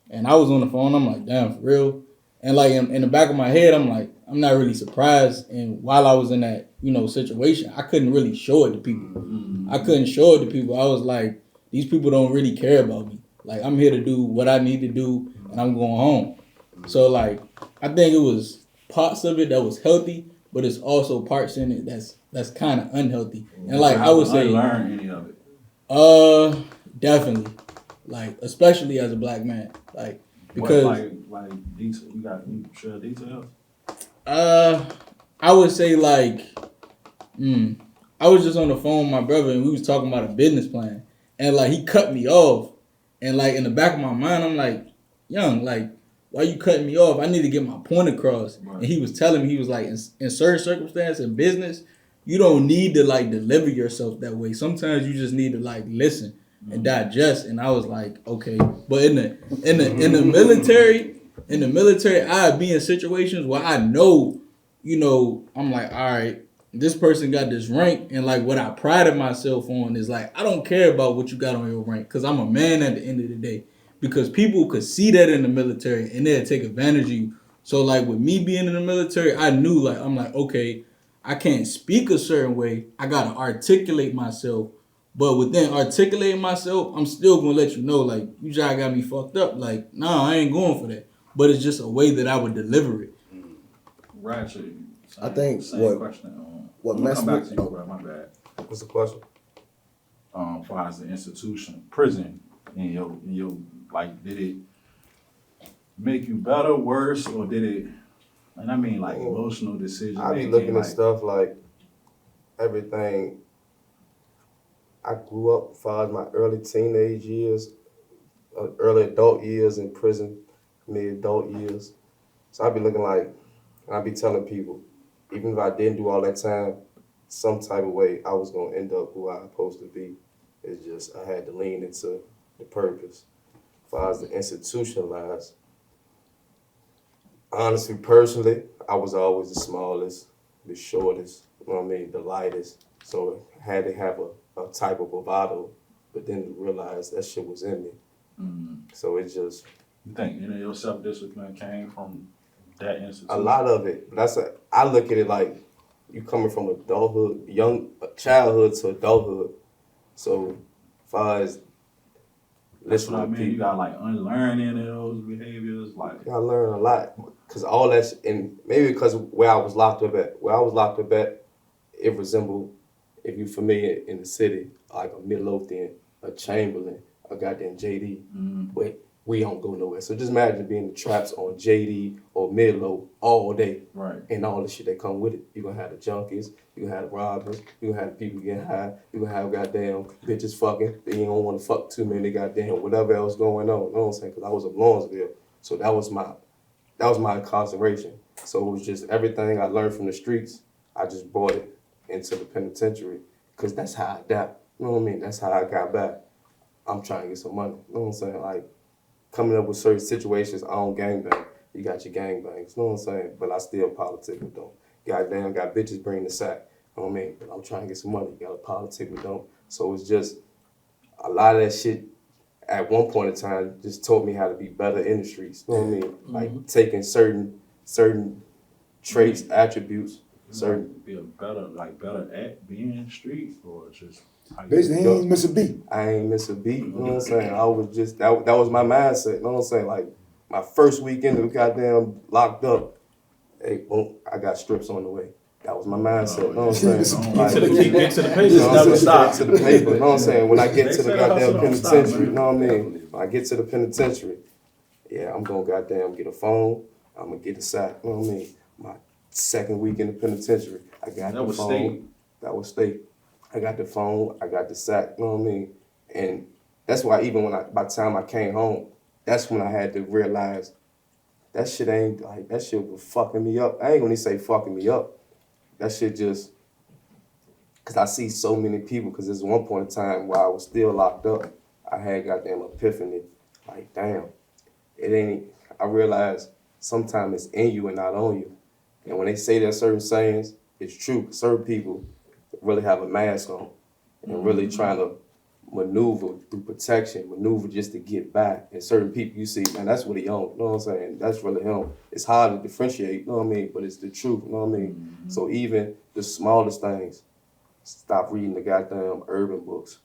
And I was on the phone. I'm like, damn, for real? And like in the back of my head, I'm like, I'm not really surprised. And while I was in that, situation, I couldn't really show it to people. I couldn't show it to people. I was like, these people don't really care about me. Like I'm here to do what I need to do and I'm going home. So like I think it was parts of it that was healthy, but it's also parts in it that's kind of unhealthy. And like I would say, unlearn any of it. Definitely, like especially as a black man, like because like detail, you share details. I would say like, I was just on the phone with my brother and we was talking about a business plan, and like he cut me off, and like in the back of my mind I'm like, young, like why you cutting me off? I need to get my point across. Right. And he was telling me, he was like, in certain circumstances in business, you don't need to like deliver yourself that way. Sometimes you just need to like listen and digest. And I was like, okay. But in the military, I'd be in situations where I know, I'm like, all right, this person got this rank, and like what I prided myself on is like I don't care about what you got on your rank because I'm a man at the end of the day. Because people could see that in the military and they'd take advantage of you. So like with me being in the military, I knew like I'm like, okay, I can't speak a certain way. I gotta articulate myself. But within articulating myself, I'm still gonna let you know, like, you just got me fucked up. Like, nah, I ain't going for that. But it's just a way that I would deliver it. Ratchet. I think what messed with you, bro, my bad. What's the question? As far as the institution, prison, in your like, did it make you better, worse, or did it? And I mean, like emotional decision. I be looking at stuff like everything. I grew up as far as my early teenage years, early adult years in prison, mid-adult years. So I be looking like, and I be telling people, even if I didn't do all that time, some type of way I was gonna end up who I was supposed to be. It's just I had to lean into the purpose. As far as the institutionalized, honestly, personally, I was always the smallest, the shortest, the lightest. So I had to have a type of bravado, but then realize that shit was in me. So it's just. You think any of your self-discipline came from that institution? A lot of it. I look at it like you coming from adulthood, childhood to adulthood. So as far as that's what I mean. People, you got like unlearn any of those behaviors. Like you gotta learn a lot because all that, and maybe because where I was locked up at, it if you familiar in the city, like a Midlothian, a Chamberlain, a goddamn JD, but we don't go nowhere. So just imagine being in the traps on JD or Midlow all day. Right. And all the shit that come with it. You're gonna have the junkies, you're gonna have the robbers, you're gonna have the people getting high, you're gonna have goddamn bitches fucking, then you don't wanna fuck too many goddamn whatever else going on. You know what I'm saying? Cause I was in Lawrenceville. So that was my incarceration. So it was just everything I learned from the streets, I just brought it into the penitentiary. Cause that's how I adapt. You know what I mean? That's how I got back. I'm trying to get some money. You know what I'm saying? Like coming up with certain situations, I don't gangbang. You got your gangbangs, you know what I'm saying? But I still politic with them. Goddamn, got bitches bring the sack. You know what I mean? But I'm trying to get some money. Got to politic with them. So it's just a lot of that shit at one point in time just taught me how to be better in the streets. You know what I mean? Like taking certain traits, attributes, certain. Be a better at being in the street or just. Basically, he ain't miss a beat. I ain't miss a beat. You know what I'm saying? I was just that was my mindset. You know what I'm saying? Like my first weekend of goddamn locked up, hey, boom, I got strips on the way. That was my mindset. You know what I'm saying? Get to the paper. You know what I'm saying? Stop. Get to the paper. You know what I'm saying? When I get to the goddamn hustle don't stop, penitentiary, you man. know what I mean? When I get to the penitentiary, yeah, I'm gonna goddamn get a phone. I'm gonna get a sack. You know what I mean? My second week in the penitentiary, I got the phone. State. That was state. I got the phone, I got the sack, you know what I mean? And that's why even by the time I came home, that's when I had to realize that shit ain't, like, that shit was fucking me up. I ain't gonna say fucking me up. That shit just, cause I see so many people, cause there's one point in time while I was still locked up, I had goddamn epiphany. Like, damn, it ain't, I realized sometimes it's in you and not on you. And when they say that certain sayings, it's true. Certain people really have a mask on and really trying to maneuver through protection, maneuver just to get back. And certain people you see, man, that's what he on. You know what I'm saying? That's really him. It's hard to differentiate, you know what I mean? But it's the truth, you know what I mean? So even the smallest things, stop reading the goddamn urban books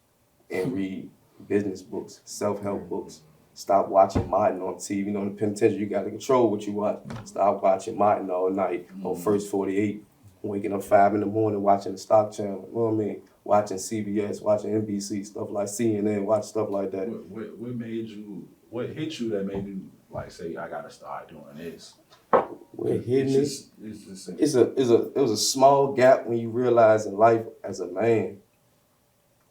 and read business books, self-help books. Stop watching Martin on TV. You know, in the penitentiary, you got to control what you watch. Stop watching Martin all night on First 48. Waking up 5 in the morning, watching the stock channel, you know what I mean? Watching CBS, watching NBC, stuff like CNN, watch stuff like that. What hit you that made you like say, I gotta start doing this? What hit me? It was a small gap when you realize in life as a man,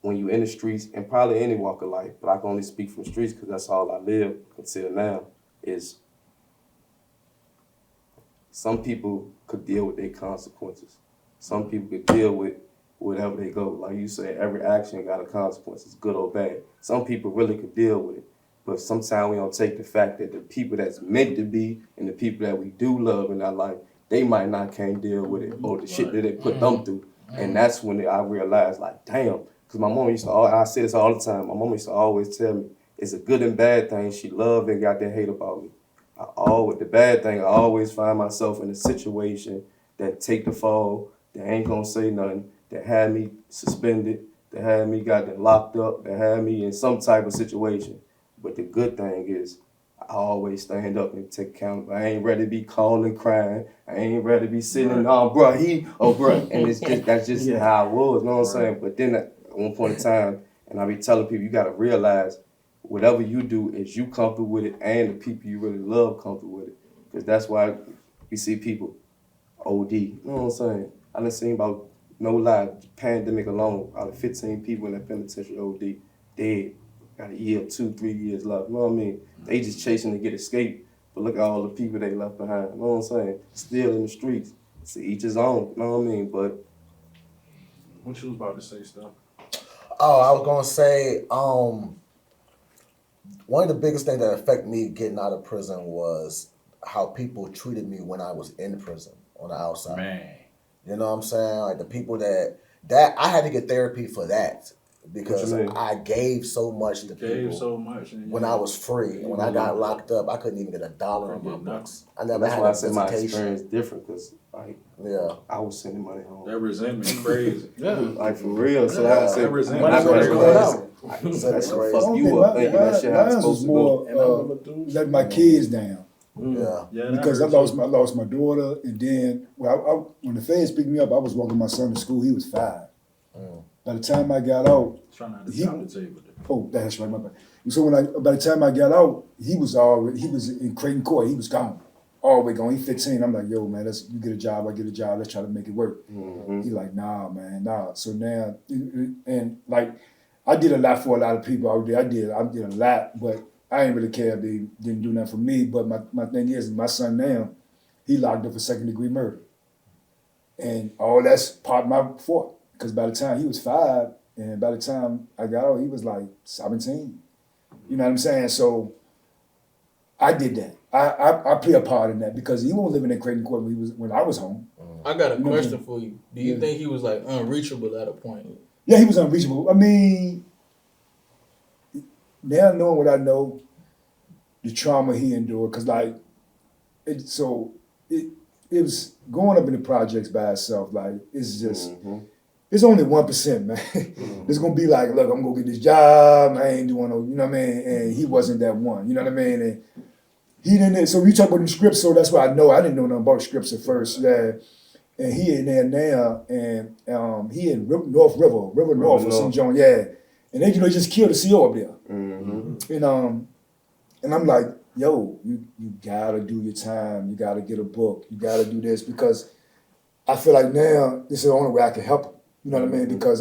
when you in the streets, and probably any walk of life, but I can only speak from the streets because that's all I live until now, is some people could deal with their consequences. Some people could deal with whatever they go. Like you said, every action got a consequence, it's good or bad. Some people really could deal with it. But sometimes we don't take the fact that the people that's meant to be and the people that we do love in our life, they might not can't deal with it or the shit that they put them through. And that's when I realized, like, damn. Because my mom used to, I say this all the time, my mom used to always tell me, it's a good and bad thing she loved and got that hate about me. The bad thing, I always find myself in a situation that take the fall, that ain't gonna say nothing, that had me suspended, that had me gotten locked up, that had me in some type of situation. But the good thing is, I always stand up and take account. I ain't ready to be calling, crying. I ain't ready to be sitting, bruh. And it's just, that's just how I was, you know what I'm saying? But then at one point in time, and I be telling people, you gotta realize, whatever you do is you comfortable with it and the people you really love comfortable with it. Because that's why you see people OD. You know what I'm saying? I done seen about, no lie, pandemic alone, out of 15 people in that penitentiary OD, dead. Got a year, 2-3 years left. You know what I mean? They just chasing to get escape. But look at all the people they left behind. You know what I'm saying? Still in the streets. To each his own. You know what I mean? But what you was about to say, stuff? Oh, I was gonna say, one of the biggest things that affected me getting out of prison was how people treated me when I was in prison on the outside. Man. You know what I'm saying? Like the people that I had to get therapy for that because I gave so much to people when I was free. And when I got locked up, I couldn't even get $1 in my books. I never that's had why a I said my visitation. experience different because I was sending money home. That resentment crazy. Like for real. So I said, that resentment when I crazy. that shit fuck you up thinking that shit how it's supposed to go. Let my kids down. Yeah. Because I lost my daughter, and then when the feds picked me up, I was walking my son to school. He was 5. By the time I got out, Try not to He- drop the table. oh, that's right, my bad. So by the time I got out, he was in Creighton Court. He was gone, all the way gone. He 15. I'm like, yo, man, you get a job, I get a job. Let's try to make it work. He like, nah, man, nah. So now, and like, I did a lot for a lot of people out there. I did a lot, but I ain't really care if they didn't do nothing for me. But my thing is, my son now, he locked up for 2nd-degree murder. And all that's part of my fault. Because by the time he was 5, and by the time I got out, he was like 17. You know what I'm saying? So I did that. I play a part in that because he wasn't living in Creighton Court when I was home. I got a You know question what I for you. Do you think he was like unreachable at a point? Yeah, he was unreachable. I mean, now knowing what I know, the trauma he endured, because like, it was going up in the projects by itself. Like, it's just, it's only 1%, man. It's gonna be like, look, I'm gonna get this job. I ain't doing no, you know what I mean? And he wasn't that one, you know what I mean? And he didn't. So we talk about the scripts, so that's why I know. I didn't know nothing about scripts at first. Yeah. And he in there now, and he in North River North or some joint, yeah. And they, just killed the CO up there. And I'm like, yo, you gotta do your time. You gotta get a book. You gotta do this because I feel like now this is the only way I can help him. You know what I mean? Because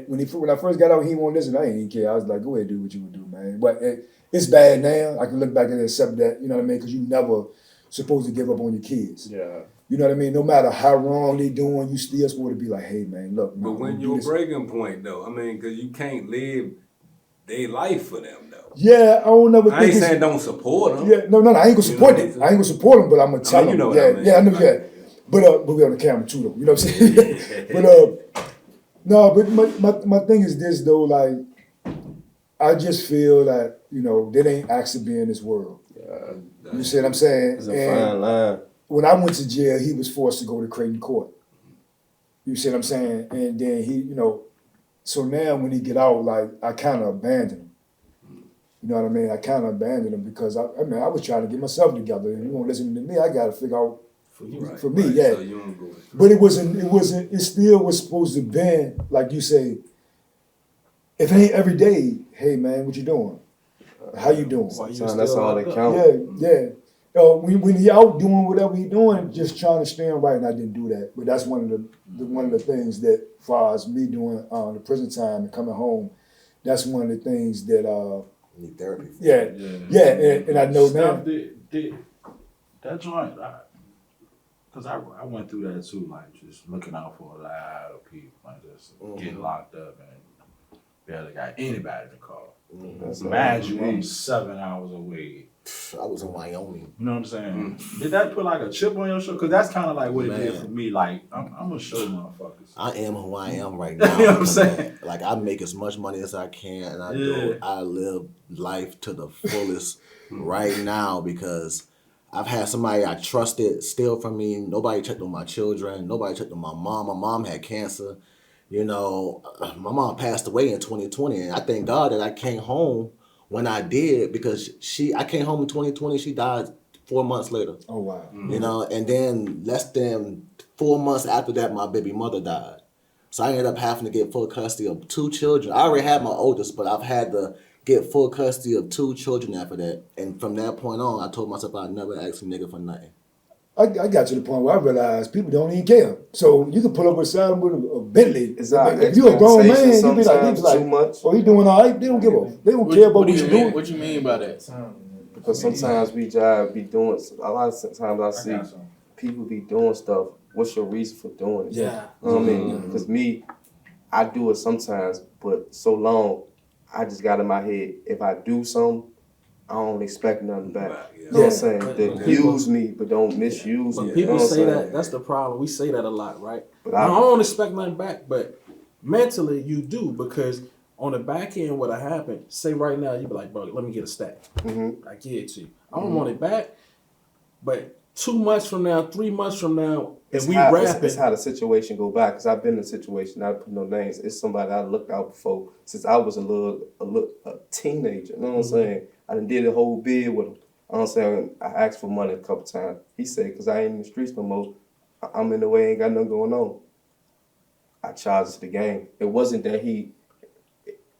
when I first got out, he wanted this, and I didn't even care. I was like, go ahead, do what you would do, man. But it's bad now. I can look back and accept that. You know what I mean? Because you never supposed to give up on your kids. Yeah. You know what I mean? No matter how wrong they doing, you still supposed to be like, hey, man, look. But when your breaking point, though, I mean, because you can't live their life for them, though. Yeah, I don't never think I ain't saying don't support them. Yeah, no, I ain't gonna support it. I ain't gonna support them, but I'm gonna tell them. You know what I mean. Yeah, I know, yeah. But we on the camera too, though. You know what I'm saying? But my thing is this though, like, I just feel that that ain't actually be in this world. You see what I'm saying? It's a fine line. When I went to jail, he was forced to go to Creighton Court. You see what I'm saying? And then he, so now when he get out, like, I kind of abandoned him. You know what I mean? I kind of abandoned him because I was trying to get myself together. And you won't listen to me. I got to figure out for me, yeah. So you don't go. But it still was supposed to be, like you say, if it ain't every day, hey man, what you doing? How you doing? Sometimes that's all that counts. Yeah. When he out doing whatever he doing, just trying to stand right, and I didn't do that. But that's one of the things that, as far as me doing the prison time and coming home, that's one of the things that need therapy. And I know now. That joint, because I went through that too, like just looking out for a lot of people, like just getting locked up and barely got anybody to call. Imagine I'm 7 hours away. I was in Wyoming. You know what I'm saying? Did that put like a chip on your shoulder? Because that's kind of like what it did for me. Like, I'm going to show motherfuckers. I am who I am right now. You know what I'm saying? Like, I make as much money as I can, and I live life to the fullest right now because I've had somebody I trusted steal from me. Nobody checked on my children. Nobody checked on my mom. My mom had cancer. My mom passed away in 2020, and I thank God that I came home when I did because I came home in 2020. She died 4 months later. Oh wow! And then less than 4 months after that, my baby mother died. So I ended up having to get full custody of 2 children. I already had my oldest, but I've had to get full custody of 2 children after that. And from that point on, I told myself I'd never ask a nigga for nothing. I got to the point where I realized people don't even care. So you can pull up beside them with a Bentley. If you're a grown man, you be like, too much. "Oh, he doing all right." They don't give a. They don't care about what you doing. What you mean by that? Because sometimes we be doing. A lot of times I see people be doing stuff. What's your reason for doing it? Yeah. You know what I mean? Because I do it sometimes, but so long, I just got in my head. If I do something, I don't expect nothing back. You know what I'm saying? They use me, but don't misuse me. But people say that. That's the problem. We say that a lot, right? But I don't expect nothing back, but mentally you do because on the back end, what'll happen? Say right now, you be like, bro, let me get a stack. I give it to you. I don't want it back, but 2 months from now, 3 months from now, it's how the situation go back. Because I've been in a situation. I put no names. It's somebody I looked out for since I was a teenager. You know what I'm saying? I done did a whole bid with him. You know what I'm saying? I asked for money a couple times. He said, because I ain't in the streets no more. I'm in the way, ain't got nothing going on. I charged to the game. It wasn't that he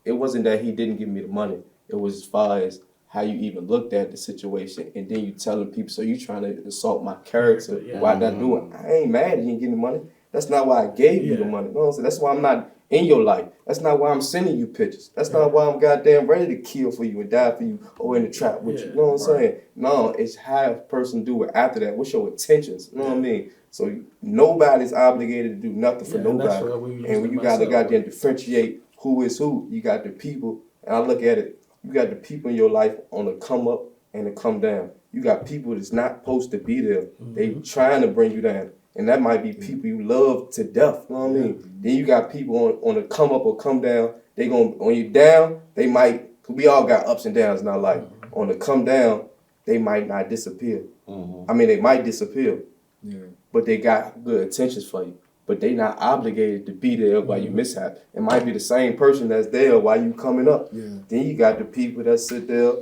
didn't give me the money. It was as far as how you even looked at the situation, and then you telling people, so you trying to assault my character. Yeah. Why not do it? I ain't mad he ain't getting the money. That's not why I gave you the money. You know what I'm saying? That's why I'm not in your life. That's not why I'm sending you pictures. That's not why I'm goddamn ready to kill for you and die for you or in the trap with you. You know what I'm saying? No, it's how a person do it after that. What's your intentions? You know what I mean? So nobody's obligated to do nothing for and that's nobody. what we used And when to you gotta myself, goddamn differentiate who is who, you got the people, and I look at it, you got the people in your life on the come up and the come down. You got people that's not supposed to be there. They trying to bring you down. And that might be people you love to death. You know what I mean? Then you got people on the come up or come down. They gonna, when you down, they might, cause we all got ups and downs in our life. On the come down, they might not disappear. I mean, they might disappear. But they got good intentions for you. But they not obligated to be there while you mishap. It might be the same person that's there while you coming up. Then you got the people that sit there.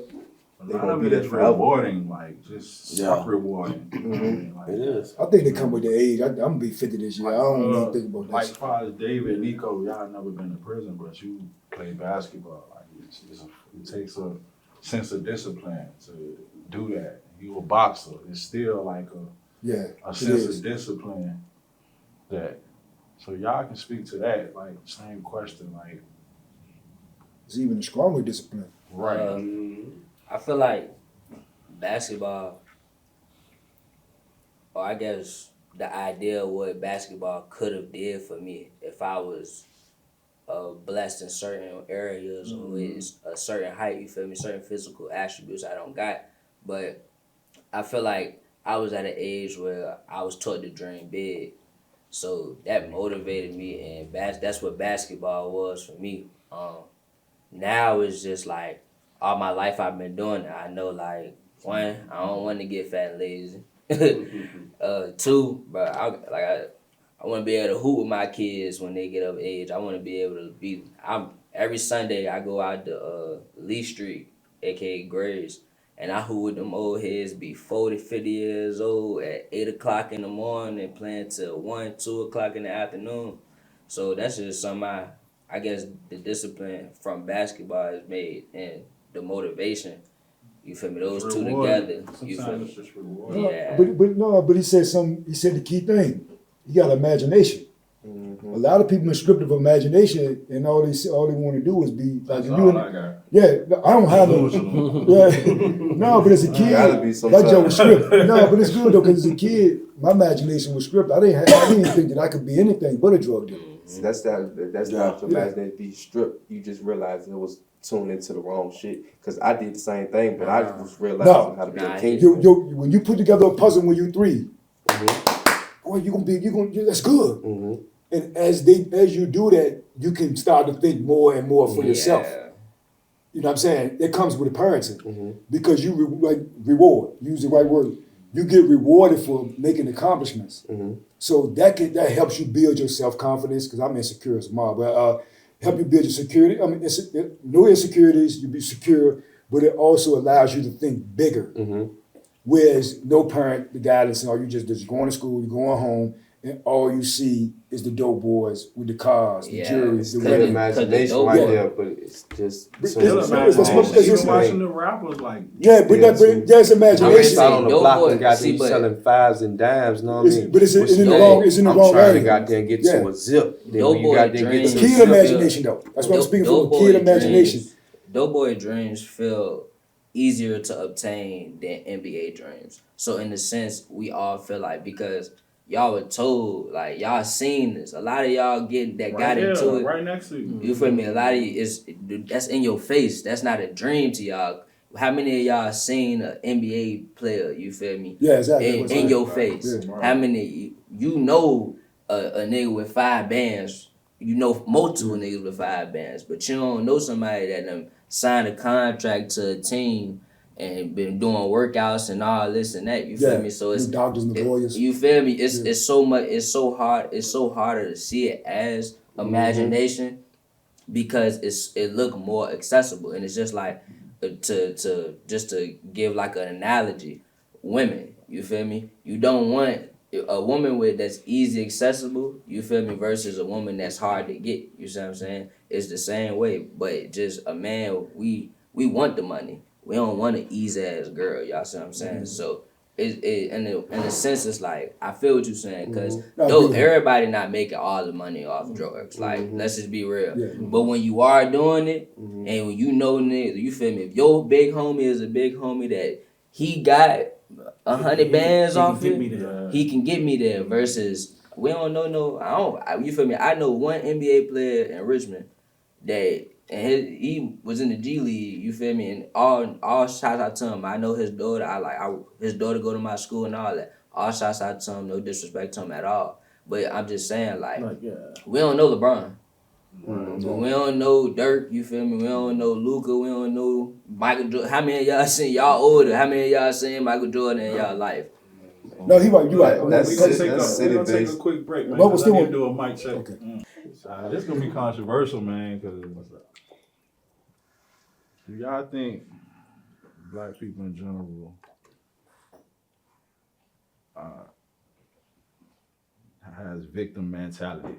A lot of it is rewarding, like just self-rewarding. You know what I mean? Like, It is. I think they come with the age. I'm gonna be 50 this year. I don't even think about that. Like, shit. as far as David, Nico, y'all never been to prison, but you play basketball. Like, it takes a sense of discipline to do that. You a boxer. It's still like a sense of discipline that. So y'all can speak to that. Like, same question. Like, It's even a stronger discipline. right. I feel like basketball, or I guess the idea of what basketball could have did for me if I was blessed in certain areas or with a certain height, you feel me, certain physical attributes I don't got. But I feel like I was at an age where I was taught to dream big. So that motivated me, and that's what basketball was for me. Now it's just like all my life I've been doing it. I know, like, one, I don't want to get fat and lazy. Two, but I want to be able to hoop with my kids when they get of age. I want to be able to be. Every Sunday I go out to Lee Street, aka Grays, and I hoop with them old heads, be 40, 50 years old at 8 o'clock in the morning and playing till 1, 2 o'clock in the afternoon. So that's just something I guess the discipline from basketball is made, and the motivation. You feel me? Those two together. You feel me? Sometimes it's just rewarding. Yeah. But he said something. He said the key thing. You got imagination. A lot of people in scripted for imagination, and all they want to do is be like That's you. all I got. Yeah, I don't have no. Yeah, no, but as a kid, Gotta be that sometimes. joke was script. No, but it's good though, because as a kid, my imagination was script. I didn't even think that I could be anything but a drug dealer. See, that's not to imagine it be stripped. You just realize it was tuned into the wrong shit. Cause I did the same thing, but I was realizing how to be a king. When you put together a puzzle when you're 3, boy, that's good. And as you do that, you can start to think more and more for yourself. You know what I'm saying? It comes with parenting because you reward. Use the right word. You get rewarded for making accomplishments. So that helps you build your self confidence. Because I'm insecure as a mom, but help you build your security. I mean, no insecurities. You be secure, but it also allows you to think bigger. Whereas no parent, the guidance, you just going to school, you're going home, and all you see is the dope boys with the cars, the juries, the Good women. imagination right there, but it's just Still It's watching the rappers like but there's imagination. out on the Dope block boy, and got see, them but- selling 5s and dimes, know what I mean? But it's in the dope. wrong. It's in the I'm wrong trying to area. goddamn get to a zip. Then Dope when you boy goddamn get dreams. to a Kid zip, imagination though. That's what I'm speaking for. Kid imagination. Doughboy dreams feel easier to obtain than NBA dreams. So in the sense, we all feel like, because y'all were told, like, y'all seen this. A lot of y'all got into it. Right next to you. You feel me? A lot of you that's in your face. That's not a dream to y'all. How many of y'all seen an NBA player? You feel me? Yeah, exactly. In your face. Yeah. How many? You know a nigga with 5 bands. You know multiple niggas with 5 bands, but you don't know somebody that done signed a contract to a team and been doing workouts and all this and that. You feel me? So it's the doctors and the lawyers. You feel me? It's so much. It's so hard. It's so harder to see it as imagination because it look more accessible, and it's just like to give like an analogy. Women, you feel me? You don't want a woman with that's easy accessible, you feel me, versus a woman that's hard to get. You see what I'm saying? It's the same way, but just a man, we want the money. We don't want an easy ass girl. Y'all see what I'm saying? So it in a sense, it's like I feel what you're saying, because though everybody not making all the money off drugs. Like let's just be real. Yeah. But when you are doing it, and when you know niggas, you feel me? If your big homie is a big homie that he got 100 bands off it, he can get me there. Versus we don't know you feel me? I know one NBA player in Richmond that he was in the G League. You feel me? And all shots out to him. I know his daughter. His daughter go to my school and all that. All shots out to him. No disrespect to him at all. But I'm just saying, like we don't know LeBron. We don't know Dirk, you feel me? We don't know Luka, we don't know Michael Jordan. How many of y'all seen, y'all older, how many of y'all seen Michael Jordan in y'all life? No, you're right. We're gonna take a quick break, man. But we still I need want to do a mic check. Okay. This is gonna be controversial, man, because do y'all think black people in general has victim mentality?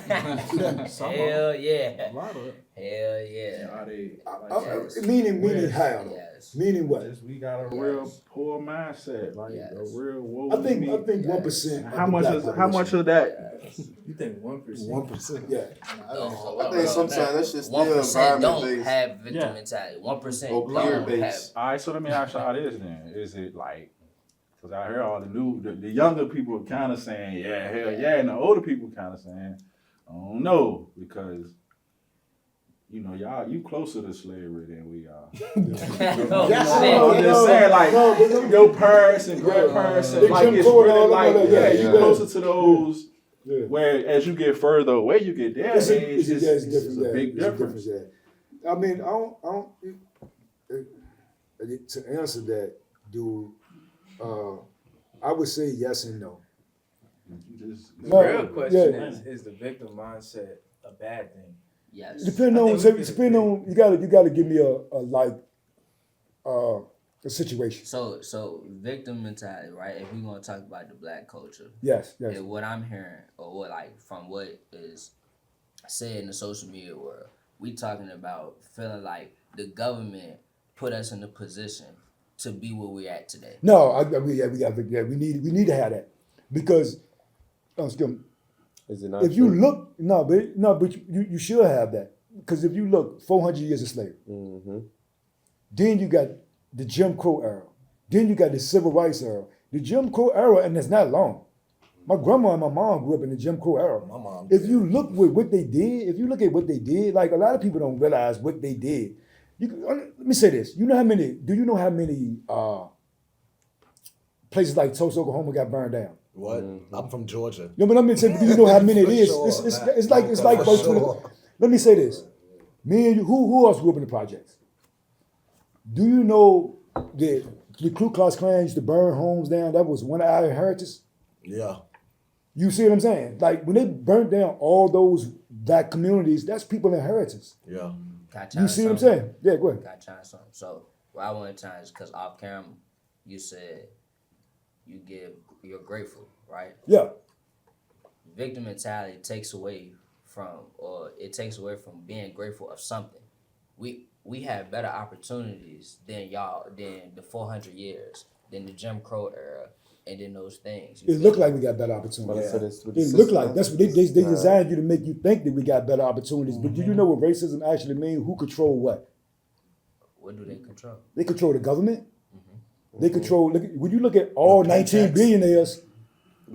Hell yeah. A lot of it. Hell yeah. Are they Yes. Meaning how? Yes. Meaning what? we got a real poor mindset, like a real woe. I think me. 1%. How much of that? You think 1%? 1%. Yeah. I think sometimes that's just still 1% don't environment-based. have victim mentality. 1% Or don't have. peer-based. All right, so let me ask y'all this then: is it like? Because I hear all the younger people kind of saying, yeah, hell yeah, and the older people kind of saying, I don't know, because you know you closer to slavery than we are. I'm just saying, like your parents and grandparents, and like it's really like you closer to those. Yeah. Where as you get further away, you get there. It's It's a big difference. I mean, I don't. To answer that, dude, I would say yes and no. The No, real question yeah. is the victim mindset a bad thing? Yes. Depending on you gotta give me a situation. So victim mentality, right? If we're gonna talk about the black culture, Yes. and what I'm hearing, or what from what is said in the social media world, we talking about feeling like the government put us in a position to be where we're at today. No, we need to have that because excuse me, Is it not if you look but you should have that because if you look 400 years of slavery, then you got the Jim Crow era, then you got the Civil Rights era, the Jim Crow era, and it's not long. My grandma and my mom grew up in the Jim Crow era. My mom If you look with what they did, if you look at what they did, like a lot of people don't realize what they did. Let me say this: do you know how many places like Tulsa, Oklahoma got burned down? What? I'm from Georgia. No, but let me say, do you know how many it is? Sure. It's like about 20. Let me say this: me and you, who else grew up in the projects? Do you know that the Ku Klux Klan used to burn homes down? That was one of our inheritance. Yeah. You see what I'm saying? Like when they burnt down all those black communities, that's people's inheritance. Yeah. You see what I'm saying? Yeah, go ahead. Got to try something. So what I want to try is because off camera, you said you're grateful, right? Yeah. Victim mentality takes away from being grateful of something. We have better opportunities than y'all, than the 400 years, than the Jim Crow era, and then those things. It looked like we got better opportunities. It looked like that's what they designed you to make you think that we got better opportunities. But do you know what racism actually means? Who control what? What do they control? They control the government. They control. When you look at all 19 billionaires,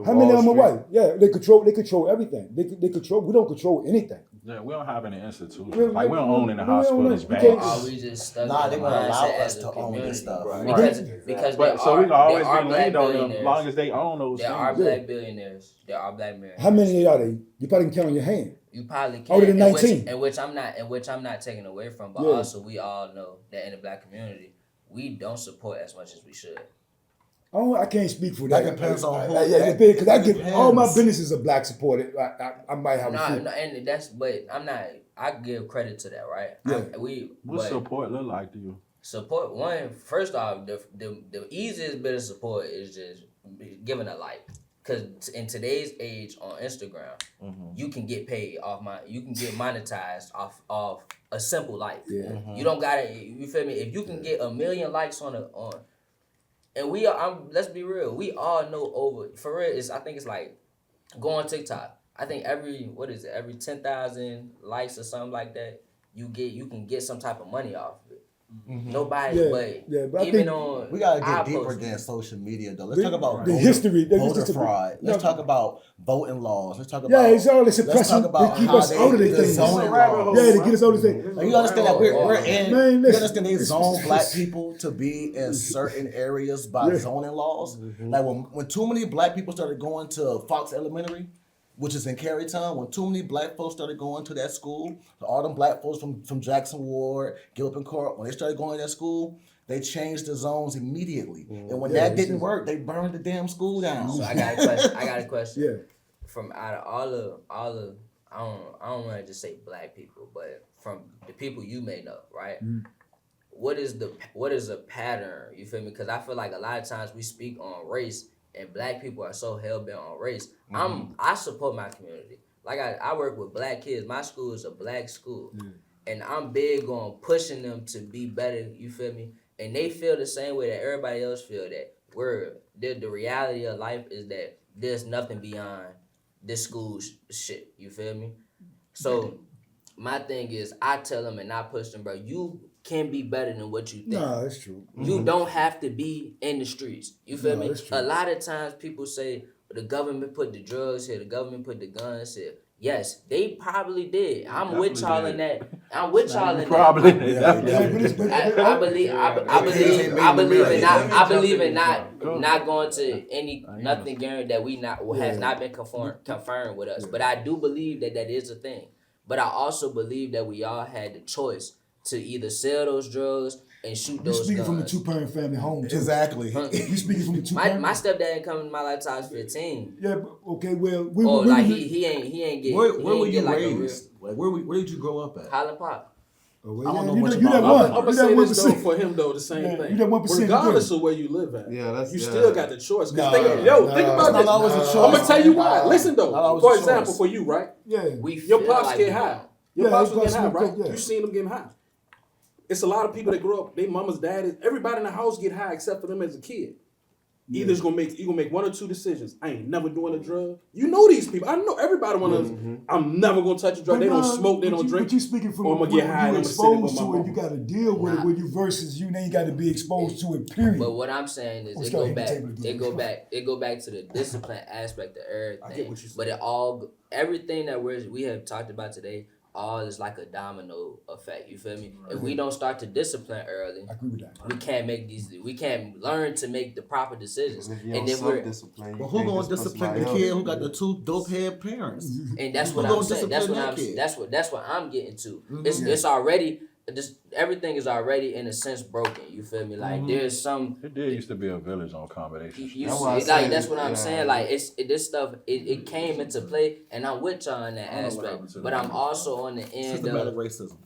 how many of them are white? Yeah, they control everything. They control. We don't control anything. Yeah, we don't have any institutions. We Like we don't own any we don't hospitals, own- we banks. can't- Are we just stuck Nah, in they the won't allow mindset us as a to own community? this stuff. Because But so we can always there are be black leaned on them as billionaires. long as they own those There things. are black billionaires. There are black millionaires. How many are they? You probably can count on your hand. You probably can. Older than in which- 19. In which I'm not taking away from, but Yeah. also we all know that in the black community, we don't support as much as we should. I can't speak for that. That depends on who. Because I get depends. all my businesses are black supported. I might have a No, few. and but I'm not. I give credit to that, right? Yeah. What but support look like to you? support one. First off, the easiest bit of support is just giving a like. Cause in today's age on Instagram, you can get paid you can get monetized off a simple like. Yeah. You don't gotta, you feel me? If you can get 1 million likes on and let's be real, we all know for real, I think it's like, go on TikTok. I think every 10,000 likes or something like that, you can get some type of money off of it. Nobody, but I even think on We gotta our get deeper posts, than social media though. Let's talk about the history. voter fraud. Let's talk about voting laws. Let's talk about it's all this let's talk suppression about to keep how us out of they the things. zoning rabbit hole. laws. Yeah, to get us out of the things. Like, you understand that we're in. Man, You listen. understand they zone black people to be in certain areas by zoning laws. Like when too many black people started going to Fox Elementary, which is in Carytown, when too many black folks started going to that school, all them black folks from Jackson Ward, Gilpin Court, when they started going to that school, they changed the zones immediately. And when that didn't work, they burned the damn school down. So I got a question. Yeah. From out of all the I don't want to just say black people, but from the people you may know, right? What is a pattern? You feel me? Because I feel like a lot of times we speak on race, and black people are so hell bent on race. I support my community. Like I work with black kids. My school is a black school, and I'm big on pushing them to be better. You feel me? And they feel the same way that everybody else feel, that the reality of life is that there's nothing beyond this school shit. You feel me? So my thing is, I tell them and I push them, bro. You can be better than what you think. No, that's true. You don't have to be in the streets. You feel me? That's true. A lot of times people say the government put the drugs here, the government put the guns here. Yes, they probably did. I'm with y'all in that. I'm with y'all in that. Probably. I believe in not going to nothing guaranteed that has not been confirmed with us. But I do believe that is a thing. But I also believe that we all had the choice to either sell those drugs and shoot those guns. You're speaking from the two-parent family home, too. Exactly. You speaking from the two-parent? My stepdad didn't come into my life till I was 15. Yeah, but, okay, well... he ain't get... Where were you like raised? Like, where did you grow up at? Highland Park. Oh, well, I don't know you much you about that one. I'm gonna You say that this though 1%. for him though, the same Yeah, thing. you that 1%. Regardless of where you live at, Yeah, you still got the choice. Think about It's this. not always a choice. I'm gonna tell you why. Nah, Listen not though. always For a example, choice. for you, right? Yeah. Your pops get high. Your Yeah, pops his was getting high, pops right? was, yeah. You seen them getting high. It's a lot of people that grow up, they mama's, daddy, everybody in the house get high except for them as a kid. Either you gonna make one or two decisions. I ain't never doing a drug. You know these people. I know everybody wanna. I'm never gonna touch a drug. They don't smoke. They don't drink. But you speaking from or I'm gonna get high. you And I'm gonna exposed sit to with it, you got to deal with it. When you versus you ain't got to be exposed to it. Period. But what I'm saying is, Let's it go go ahead and back. table it again. It go back to the discipline aspect of everything. I get what you're saying. But everything that we have talked about today, all is like a domino effect. You feel me? If we don't start to discipline early, I agree with that. we can't learn to make the proper decisions. And then Well, who gonna discipline the kid who got the two dope head parents? and that's Who what gonna I'm saying. discipline that kid? That's what I'm getting to. It's already everything is already in a sense broken. You feel me? Like there's some. It did used to be a village on combination. That's what I'm saying. Like this stuff. It came into play, and I'm with y'all in that aspect. But I'm also on the end Systematic of racism.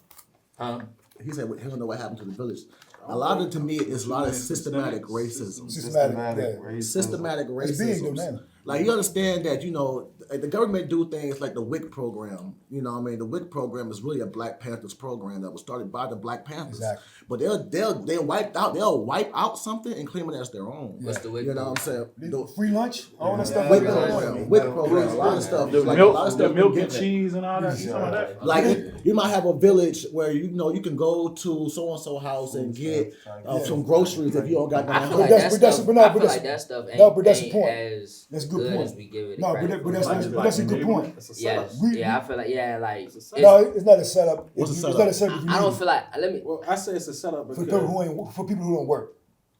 huh. He said he don't know what happened to the village. A lot of it to me is a lot of systematic racism. Systematic Systematic It's big though, racism. man. Like you understand that, the government do things like the WIC program. You know what I mean? The WIC program is really a Black Panthers program that was started by the Black Panthers. Exactly. But they'll wipe out something and claim it as their own. What's the WIC You know what I'm saying? The Free lunch, all that stuff. WIC like that. program, WIC program, a lot of stuff. The Like, milk, a lot of stuff the milk been and given. cheese and all that. Some of that. Like you might have a village where you can go to so and so house and get some groceries if you don't got I no feel money. like that's- that but stuff. that's- I feel but like that's- that stuff ain't, no, but that's the ain't point. as That's a good good point. as we give it. No, credit but for. that's a good point. Yes. We- Yeah, I feel like No, it's not a setup. What's a It's setup? not a setup. I don't feel like. Let me. Well, I say it's a setup for because people who don't work.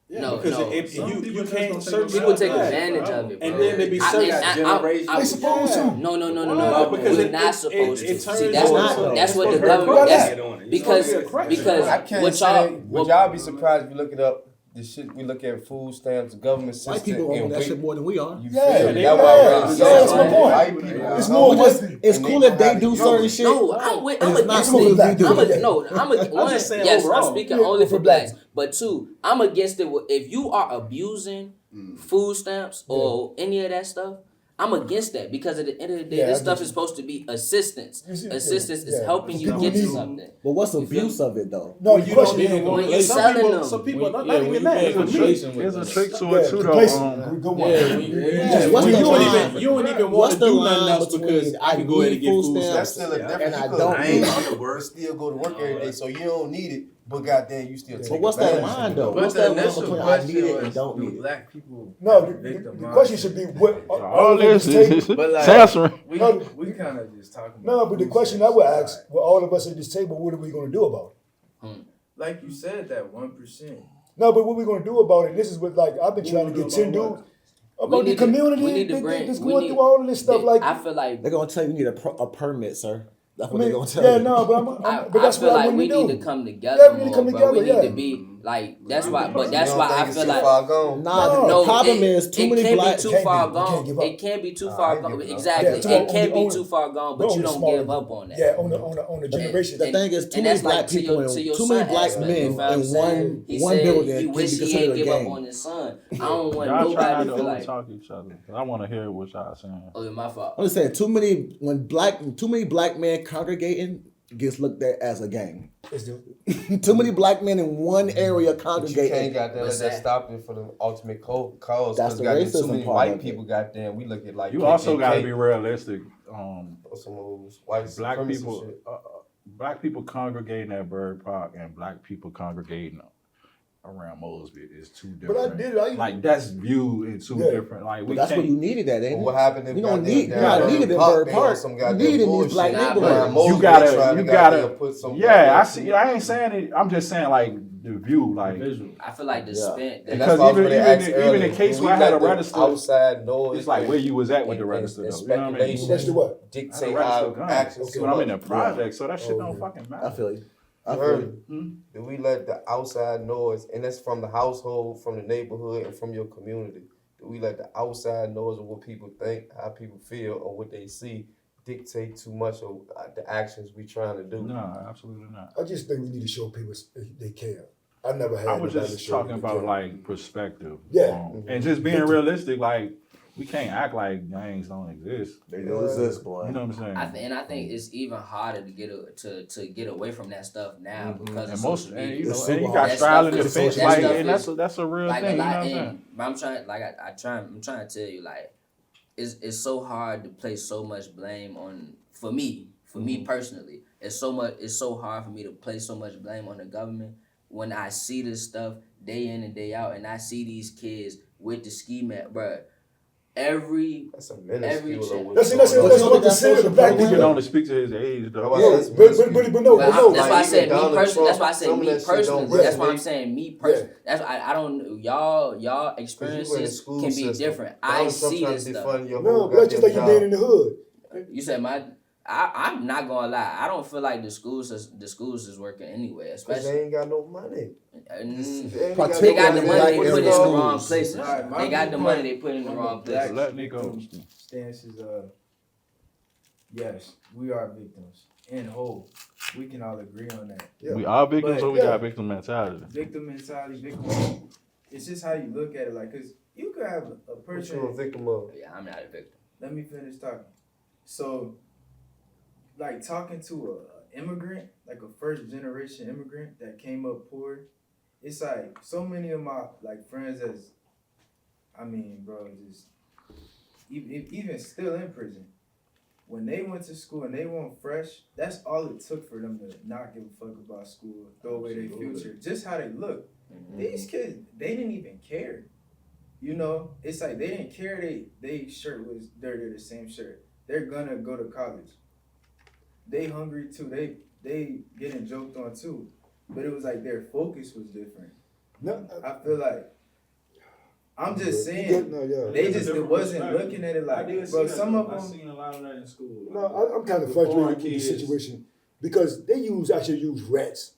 No, because no. you can't certain People take stuff, advantage of it, bro. and then they be certain generations. They supposed to. No, because we're it- not it- supposed it to. turns See, that's into- that's what the it's government. supposed That's to be because a crack. I can't what say. y'all. Would y'all be surprised if you look it up? The shit we look at food stamps, government system. White people own and that weight. shit more than we are. You Yeah, feel me? yeah, That's why yeah, we- that's my point. White people. It's more But what's it's cool if they do certain shit. No, I'm And against it's not it. cool if we do I'm one. just saying Yes, overall. I'm speaking Yeah, only for for blacks. But two, I'm against it if you are abusing food stamps or any of that stuff, I'm against that because at the end of the day, this stuff is supposed to be assistance. Assistance is helping you get to something. But what's the abuse of it though? No, the question is when you're selling them. Some people not when even you that. paying For me, complacent There's a with trick that. to it too, though. complacent. Go on. What's the line? You don't even What's want to the do nothing line else between because I can go ahead and get food food stamps That's stamps. still a difference. and I because don't I ain't need on the word. Still go to work every day, so you don't need it. But goddamn, you still take But what's that advantage. line though? But What's the that line initial between I question need it and was, don't do need it? black people No, have a the victim question mindset? should be what All this is But like, censoring. we No, kind of just talking about No, but the food question I stamps would aside. ask, well, all of us at this table, what are we going to do about it? Like you said, that 1%. No, but what we going to do about it? This is what, like, I've been trying to get 10 dudes about the community. We need to bring. That's going through all of this stuff. Like, I feel like They're gonna tell you need a permit, sir. That's I what mean, they're gonna tell yeah, you. no, but I that's feel what I like want we to do. need to come together Yeah, we need to more, come bro. We together, need yeah. to be like that's why. But You that's don't why think I it's feel too like. far gone? Nah, No, the problem is too many can't black. be too Can't far be. You can't gone. give up. It can't be too I far ain't gone. giving up. Exactly. Yeah, It can't be too far gone, but on you the don't smaller- give up on that. Yeah, on the generation. The thing is, too and many that's like black to people your- and to your too many son black aspect, men you know what I'm in saying? He one said building he can be wish he considered ain't a give up gang. on his son. I don't want Y'all try nobody not to to feel like, overtalk each other. I want to hear what y'all saying. oh, my fault. I'm just saying, too many black men congregating gets looked at as a gang. Too many black men in one area But you congregating. can't goddamn let What's that that? stop it for the ultimate cause. That's Because the goddamn too racism many part white of it. people, goddamn, we look at like You also got to KKK be realistic. or some of those white Black supremacist people, shit. black people congregating at Bird Park and black people congregating around Mosby is two But I different. did. I Like that's viewed in two Yeah. different. Like But we that's can't. what you needed that, ain't But it? what happened if You don't goddamn need, down you not there needed in Park, Bird they on Park. some You goddamn needed in these bullshit. black Nah, neighborhoods. Around Mosby, You gotta- they trying to you gotta- goddamn put some Yeah, I goddamn- see. I ain't saying it. I'm just saying like the view, like Visual. I feel like the Yeah. spent. And Because that's why I was even- gonna even ask in- earlier, even in case do we where I had let a the register, outside noise it's like where you was at with the and- register. and Though, you know what I mean? speculation Register what? dictate I had a register our gun. actions. Okay. But I'm in the so much. project, so that shit Oh, don't yeah. fucking matter. I feel you. I You feel heard you. me? Do we let the outside noise, and that's from the household, from the neighborhood, and from your community, do we let the outside noise of what people think, how people feel, or what they see dictate too much of the actions we trying to do? No, absolutely not. I just think we need to show people they care. I never had. I was nobody just show talking they about care. like perspective. Yeah. And just being realistic, like we can't act like gangs don't exist. They don't exist, boy. You know what I'm saying? I think it's even harder to get away from that stuff now because And of most, social and, media. you It's know, and you super got hard. straddling That the stuff fence, is- like, that and stuff that's a real like thing. a You know what lot, I'm saying? but I'm trying to tell you, like, it's so hard to place so much blame on for me personally. It's so hard for me to place so much blame on the government when I see this stuff day in and day out, and I see these kids with the ski mat, bruh. Every That's a Every minuscule check. of That's what's going on. what I'm considering the black You can people. only speak to his age, though. Well, Yeah, that's but minuscule. no, That's no. why I Like, said even me Donald personally. That's Trump, why I said some of me that shit don't personally. That's why I'm resonate. saying me personally. That's I don't y'all Because you were in the experiences school can be system. different. I Donald Trump see trying this to stuff. defund your No, whole but that's just like you goddamn being in job. the hood. You said I'm not gonna lie. I don't feel like the schools is working anyway, Because especially. they ain't got no money. They got the money they put in the wrong places. Alright, my They got the point money they put in the on wrong black places. Let me go. victim Stance is yes, we are victims in whole. We can all agree on that. Yeah. We are victims, But- or we got victim mentality. Victim mentality, victim. It's just how you look at it. Like, cause you could have a What person. you a victim of? Yeah, I'm not a victim. Let me finish talking. So, like talking to a immigrant, like a first generation immigrant that came up poor, it's like so many of my like friends bro, just even still in prison. When they went to school and they weren't fresh, that's all it took for them to not give a fuck about school, throw away their future, just how they look. These kids, they didn't even care. You know, it's like they didn't care. They shirt was dirty, the same shirt. They're gonna go to college. They hungry too. They getting joked on too. But it was like their focus was different. No, I feel like I'm just saying they just wasn't looking at it like, bro. Some of them. seen a lot of that in school. No, I'm kind of frustrated with the situation because they actually use rats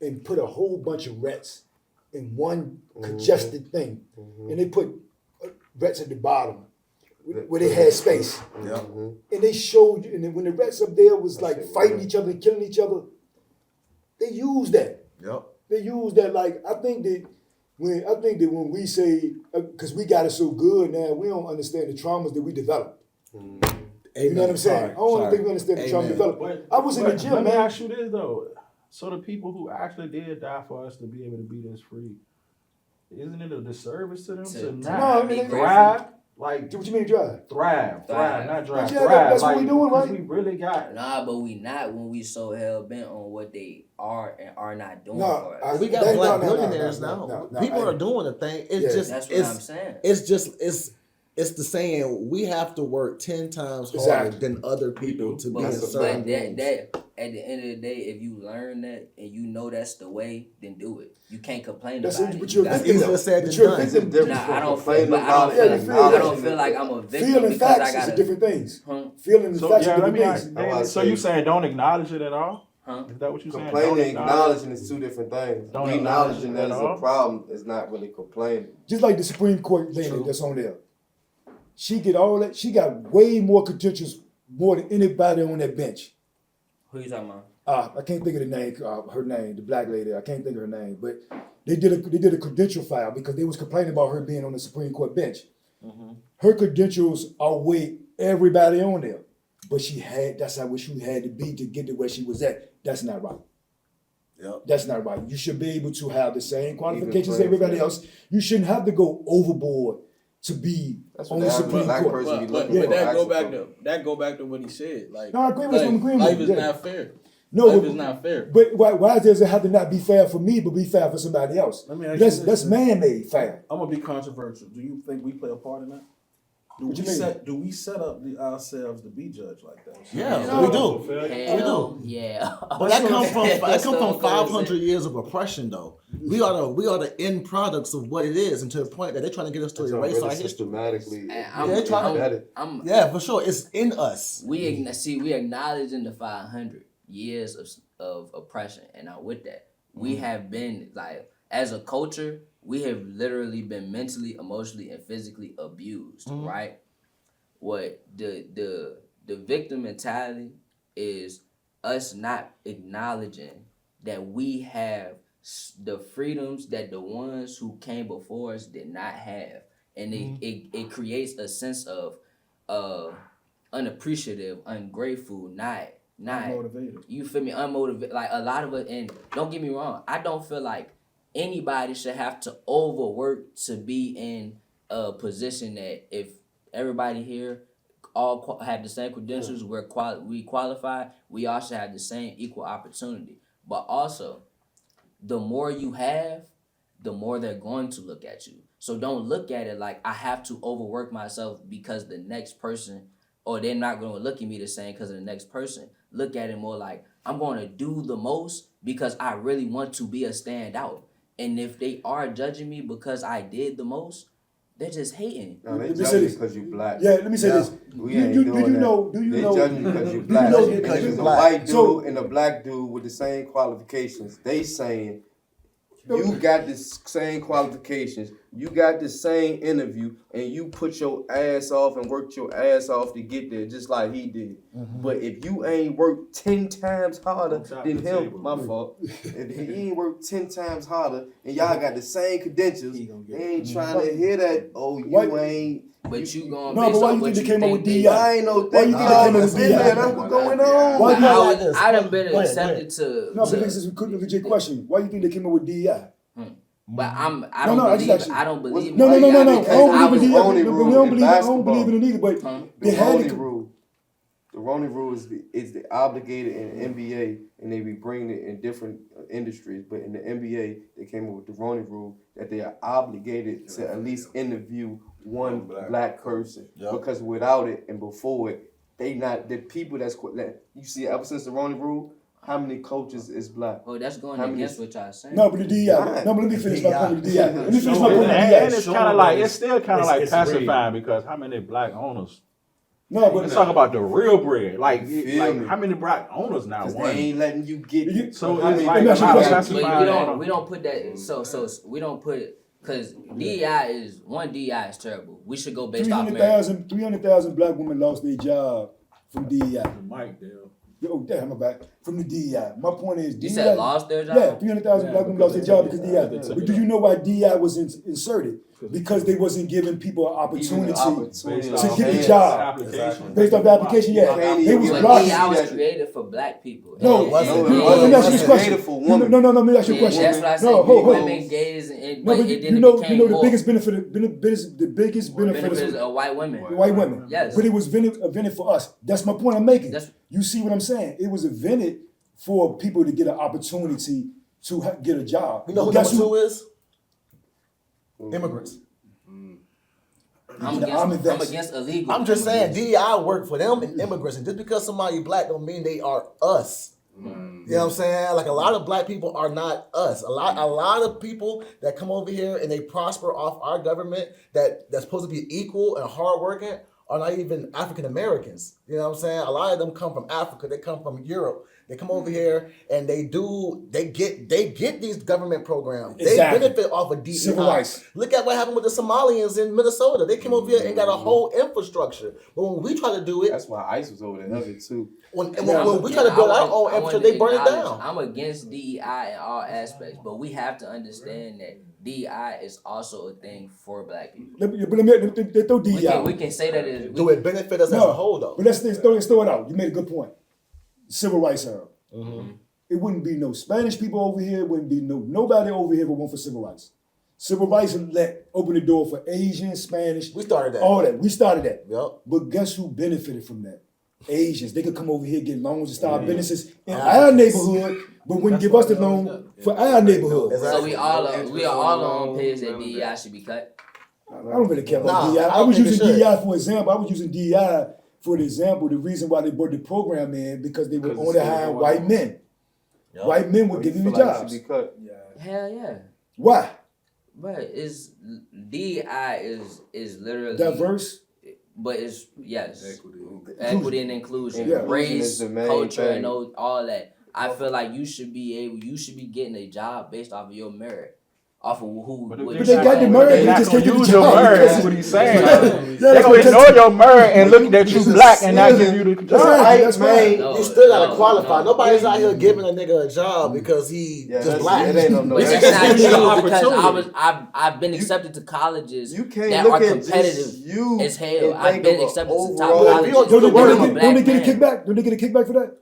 and put a whole bunch of rats in one congested thing, and they put rats at the bottom where they had space, and they showed you. And then when the rats up there was like fighting each other and killing each other, they used that. Yep. They used that. Like I think that I think that when we say, because we got it so good now, we don't understand the traumas that we developed. You know what I'm saying? I don't think we understand the trauma developed. I was in the gym, Let me man. ask you this though. So the people who actually did die for us to be able to be this free, isn't it a disservice to them to not thrive? Like, what you mean drive? Thrive, not drive. Yeah, thrive. that's what we doing, right? We really got. Nah, but we not when we so hell bent on what they are and are not doing No, for us. We got black billionaires now. People are doing the thing. It's just that's what I'm saying. It's the saying we have to work 10 times harder than other people to be in certain roles. That at the end of the day, if you learn that and you know that's the way, then do it. You can't complain about it. That's easier said than done. Nah, I don't feel like I'm a victim feeling because facts I got is different things. Feeling and So facts yeah, are let different me things. so you saying don't acknowledge it at all? Huh? Is that what you saying? Complaining and acknowledging is two different things. Don't Acknowledging that acknowledge it is at all? a problem is not really complaining. Just like the Supreme Court lady that's on there. She get all that. She got way more credentials, more than anybody on that bench. Who you talking about? I can't think of the name. Her name, the black lady. I can't think of her name, but they did a credential file because they was complaining about her being on the Supreme Court bench. Mm-hmm. Her credentials outweigh everybody on there, but that's how she had to be to get to where she was at. That's not right. Yep. That's not right. You should be able to have the same qualifications as everybody else. You shouldn't have to go overboard to be on the Supreme Court. But that go back to what he said. Like, no, I agree with him. Life is not fair. No, life is not fair. But why does it have to not be fair for me, but be fair for somebody else? Let me ask you this. That's man-made fair. I'm gonna be controversial. Do you think we play a part in that? Do we set up ourselves to be judged like that? Yeah, we do. Hell, yeah. But that come from 500 years of oppression, though. We are the end products of what it is, and to the point that they're trying to get us to erase our history. Systematically, yeah, for sure, it's in us. We acknowledging the 500 years of oppression, and now with that, we have been like as a culture. We have literally been mentally, emotionally, and physically abused, right? What the victim mentality is us not acknowledging that we have the freedoms that the ones who came before us did not have. And it creates a sense of unappreciative, ungrateful, not unmotivated. You feel me? Unmotivated. Like a lot of it, and don't get me wrong, I don't feel like anybody should have to overwork to be in a position that if everybody here all have the same credentials, we qualify, we all should have the same equal opportunity. But also, the more you have, the more they're going to look at you. So don't look at it like I have to overwork myself because the next person, or they're not going to look at me the same because of the next person. Look at it more like I'm going to do the most because I really want to be a standout. And if they are judging me because I did the most, they're just hating. No, they judge you because you black. Yeah, let me say this. Do you know? They judge you because you black. Because you're a white dude and a black dude with the same qualifications. They saying you got the same qualifications, you got the same interview, and you put your ass off and worked your ass off to get there, just like he did. But if you ain't worked 10 times harder than him, my fault. If he ain't worked 10 times harder, and y'all got the same credentials, they ain't trying to hear that. Oh, you ain't. But you going no, but why you think they came up with DI? I ain't no thing. Why you think they came up with DI? That's what's going on. I done been accepted to. No, but this is a legit question. Why do you think they came up with DI? But I don't believe. No. I don't believe in it either. But they had to. Rule. The Roney Rule is the obligated in the NBA, and they be bringing it in different industries. But in the NBA, they came up with the Roney Rule that they are obligated to at least interview one black person, because without it and before it, they not the people that you see ever since the Roney Rule. How many coaches is black? Oh, that's going against what y'all saying. No, but the DI. No, but let me finish my point with the DI. Let me finish my point with the DI. And it's kind of like it's still kind of like pacifying because how many black owners? No, but let's talk about the real bread. Like how many black owners now? They ain't letting you get it. So it's like we don't put that. So we don't put it because DEI is terrible. We should go based off 300,000 black women lost their job from DEI. Mike, Dale. Yo, damn, my bad. From the DEI. My point is, You DEI, said lost their job? yeah, 300,000 black women lost their job because DEI. they took But it do you out. know why DEI was inserted? Because they wasn't giving people an opportunity to get a job. Application. Based off the application, yeah. can't They even was get But blocking. DEI was that- created for black people. No, it wasn't. let me ask you this question. Created for women. No, let me ask you a Yeah, question. that's what I said. No, hold. Women, gays, and No, but but it you then know, became the more biggest benefit, the biggest benefit benefits is of white women. white women. Yes. But it was invented for us. That's my point I'm making. That's- You see what I'm saying? It was invented for people to get an opportunity to get a job. You know who But guess number 2 is? Immigrants. I'm I'm against illegal. I'm just saying, DEI work for them and immigrants. And just because somebody black don't mean they are us. You know what I'm saying? Like a lot of black people are not us. A lot of people that come over here and they prosper off our government that's supposed to be equal and hardworking are not even African Americans. You know what I'm saying? A lot of them come from Africa. They come from Europe. They come over here and they get these government programs. They Exactly. benefit off of DEI. Civil rights. Look at what happened with the Somalians in Minnesota. They came over here and got a whole infrastructure. But when we try to do it, That's why ICE was over there. That's it too. when we try to build our own infrastructure, they burn it down. I'm against DEI in all aspects, but we have to understand that DEI is also a thing for black people. Let me throw DEI out. We can say that it. Do it benefit us as a whole, though? But let's throw it out. You made a good point. Civil rights era. It wouldn't be no Spanish people over here. It wouldn't be nobody over here but one for civil rights. Civil rights open the door for Asian, Spanish. We started that. All that. We started that. Yep. But guess who benefited from that? Asians. They could come over here, get loans and start businesses in our neighborhood, but wouldn't give us the loan for our neighborhood. So we all on page that DEI should be cut. I don't really care about Nah, DEI. I I don't was think it using should. DEI for example. I was using DEI for the example. The reason why they brought the program in because they were only hiring white men. Yep. White men were getting the jobs. Hell yeah. Why? But DEI is literally Diverse. But it's Equity. equity and inclusion, Yeah. race, Inclusion is the main culture, thing. and all that. I feel like you should be getting a job based off of your merit, off of who. But what if they got the merit, They're they not just gonna can't get the use your job merit. because- That's what he's saying. Yeah, They that's gonna because- ignore your merit and look that you black and not give you the job. Exactly, that's right. No, You still gotta no, qualify. no. Nobody's out here giving a nigga a job because he Yeah, just that's- black. it ain't no- But that's- that's not gives you the true because opportunity. I've been accepted to colleges You can't that look are at competitive just you as hell. and I've think been of a accepted to top overall- colleges. Don't Don't because I'm a they black get a man. kickback? Don't they get a kickback for that?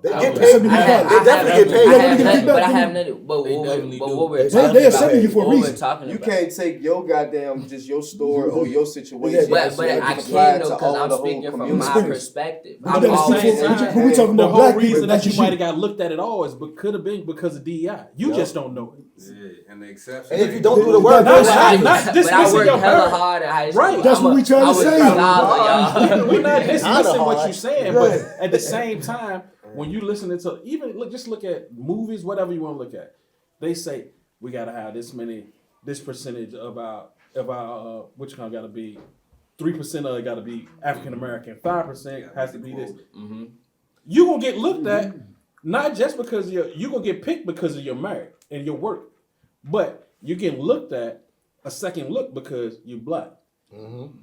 They I get don't- paid. I have- They definitely get paid. Yeah, I they have get nothing, kickback, but I don't have they? nothing. But They what definitely do. what we're They talking accept about, you for a what we're reason. talking You about. can't take your goddamn just your story or your situation. But But and I apply it can to though because all I'm the whole speaking from community. my perspective. But I'm that's always- the same always- time. When we talking The about whole black reason people, that that's you just might have got looked at it all is could have been because of DEI. You just don't know it. Yeah, and the exception. And if you don't do the They- work, they- that's they- right. not but I dismissing worked your hella merit. hard in high school. Right. That's what we trying to I was say. a scholar, y'all. We're not dismissing Kinda what hard. you're saying, Right. but at the same time, when you listening to just look at movies, whatever you want to look at, they say we gotta have this percentage of our which kind got to be 3% of it got to be African American, 5% has to be this. You gonna get looked at not just because you gonna get picked because of your merit and your work, but you're getting looked at a second look because you're black.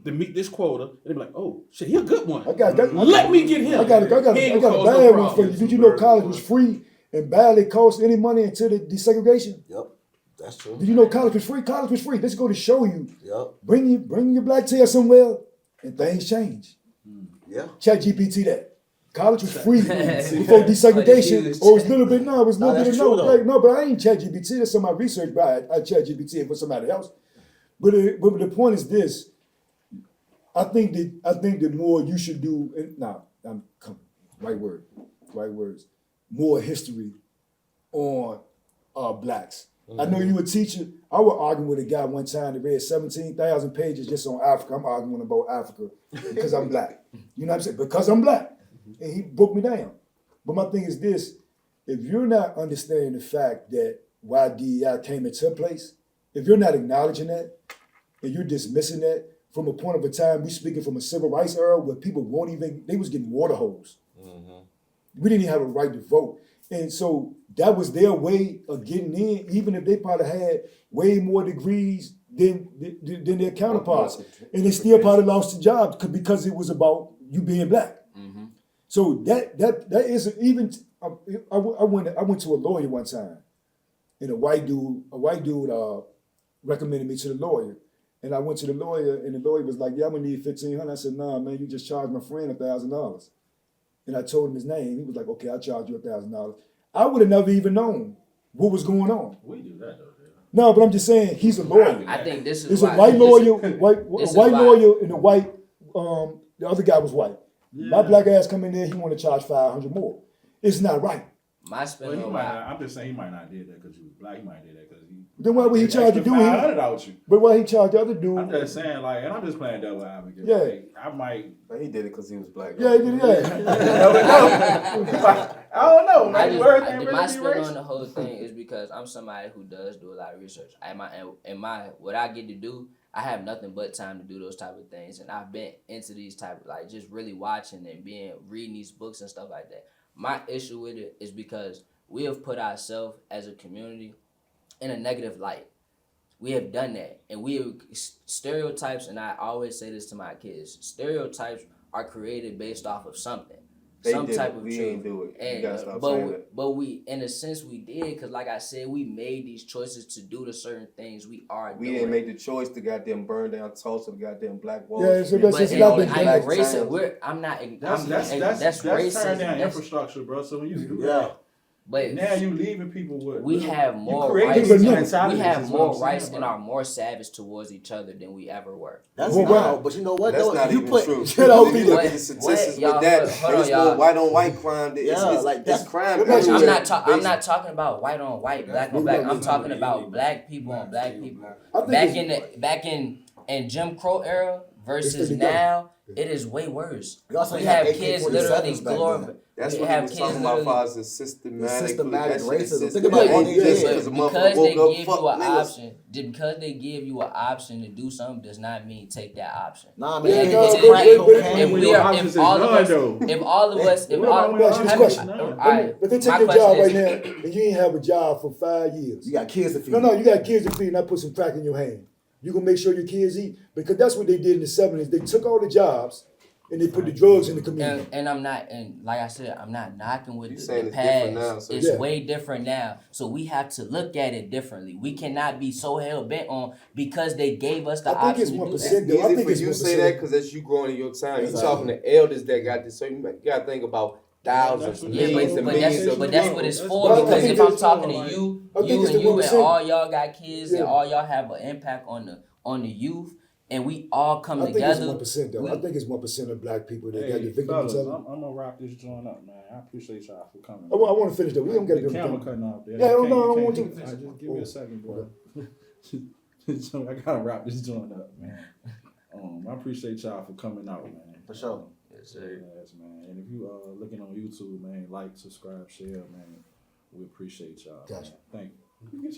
To meet this quota, they be like, "Oh shit, he a good one. Let me get him." I got a He ain't bad gonna cause no one for you. problems. Did you know college was free and barely cost any money until the desegregation? Yep, that's true. Did you know college was free? College was free. Let's go to show you. Yep, Bring your black tail somewhere, and things change. yeah. Chat GPT that. College was free before desegregation. Or it was a little bit, no, it was a No, little that's bit, true, no. though. Like, no, but I ain't Chat GPT. That's some of my research, but I Chat GPT it for somebody else. But the point is this. I think the more you should do, right words, more history on blacks. I know you a teacher. I was arguing with a guy one time that read 17,000 pages just on Africa. I'm arguing about Africa because I'm black. You know what I'm saying? Because I'm black. And he broke me down. But my thing is this, if you're not understanding the fact that why DEI came into place, if you're not acknowledging that, and you're dismissing that from a point of a time, we speaking from a civil rights era where people they was getting water hose. We didn't even have a right to vote. And so that was their way of getting in, even if they probably had way more degrees than their counterparts. And they still probably lost the job because it was about you being black. So that isn't even. I went to a lawyer one time, and a white dude recommended me to the lawyer, and I went to the lawyer, and the lawyer was like, "Yeah, I'm gonna need $1,500." I said, "Nah, man, you just charged my friend $1,000." And I told him his name. He was like, "Okay, I'll charge you $1,000." I would have never even known what was going on. We do that though. No, but I'm just saying he's a lawyer. I think this is There's why a white lawyer, this is white why- lawyer, and a white. The other guy was white. My black ass come in there. He want to charge $500 more. It's not right. My spin Well, he on might why. not, I'm just saying he might not did that because you was black. He might did that because he. Then why would he charge the dude? $500 out you. But why he charge the other dude? I'm just saying, like, and I'm just playing devil advocate. Yeah. Like, I might. But he did it because he was black. Yeah, he did. I don't know, man. I Words just, ain't my really be spin racist. on the whole thing is because I'm somebody who does do a lot of research. What I get to do, I have nothing but time to do those type of things, and I've been into these type of, like, just really watching and reading these books and stuff like that. My issue with it is because we have put ourselves as a community in a negative light. We have done that, and we have stereotypes, and I always say this to my kids: stereotypes are created based off of something. Some type of we truth. ain't do it. And, you gotta stop saying that. but we, in a sense, we did, because like I said, we made these choices to do the certain things we are We doing. didn't make the choice to goddamn burn down Tulsa, the goddamn Black Wall. Yeah, so Street. that's But just and not been I done. erase it. I'm not. That's racist. Turn down That's- infrastructure, bro. So when you do Yeah. that, But now you leaving people with. we have more created rights. new We mentalities, have is what more I'm rights saying, and bro. are more savage towards each other than we ever were. That's Well, not. But you know what? That's though? not You even put, true. Shut up, If you Peter. look at the statistics Y'all, with that, hold and on, it's y'all. more white on white crime. It's crime. But that's- everywhere. I'm not talking about white on white, black on black. I'm talking about black people on black people. I think Back in Jim Crow era versus It's the now, it is way worse. You also We have have kids literally AK-47s back glorify. then. That's we what he have was kids talking about literally. as a systematic Systematic that shit is racism. Think systematic. about all Ain't these just years. because a Because motherfucker they woke give up, you fuck an niggas. option, because they give you an option to do something, does not mean take that option. Nah, Yeah, man. no, it's but- crack but- cocaine. If when we your are, options if is all of none, us, though. if all of us, if What all about of when your us, Ask you a options question. is none? Alright, But they my take your question job right is- now, and you ain't have a job for 5 years. You got kids to feed. No, you got kids to feed, and I put some crack in your hand. You gonna make sure your kids eat, because that's what they did in the '70s. They took all the jobs and they put the drugs in the community. And I'm not, and like I said, I'm not knocking with You the saying it's past. different now, so It's yeah. way different now. So we have to look at it differently. We cannot be so hell bent on because they gave us the I think option it's to do 1%. that. It's though. I easy think for it's you to 1%. say that because that's you growing in your time. You Exactly. talking to elders that got this, so you gotta think about thousands, Yeah, Yeah, millions, and but millions of that's people. what it's That's for. why I Because think if I'm it's, talking to like- you, I think you it's the and 1%. all y'all got kids, and Yeah. all y'all have an impact on the youth, and we all come I think it's together. 1% though. we- I think it's 1% of black people that got Hey, the victim fellas, mentality. I'm gonna wrap this joint up, man. I appreciate y'all for coming. I want to finish though. We don't got to The do camera it. cutting off there. Yeah, You no, can't- I you want can't- to- Just give me a second, bro. I gotta wrap this joint up, man. I appreciate y'all for coming out, man. For sure. Yes, sir. Yes, man. And if you looking on YouTube, man, like, subscribe, share, man. We appreciate y'all. Gotcha. Man. Thank you.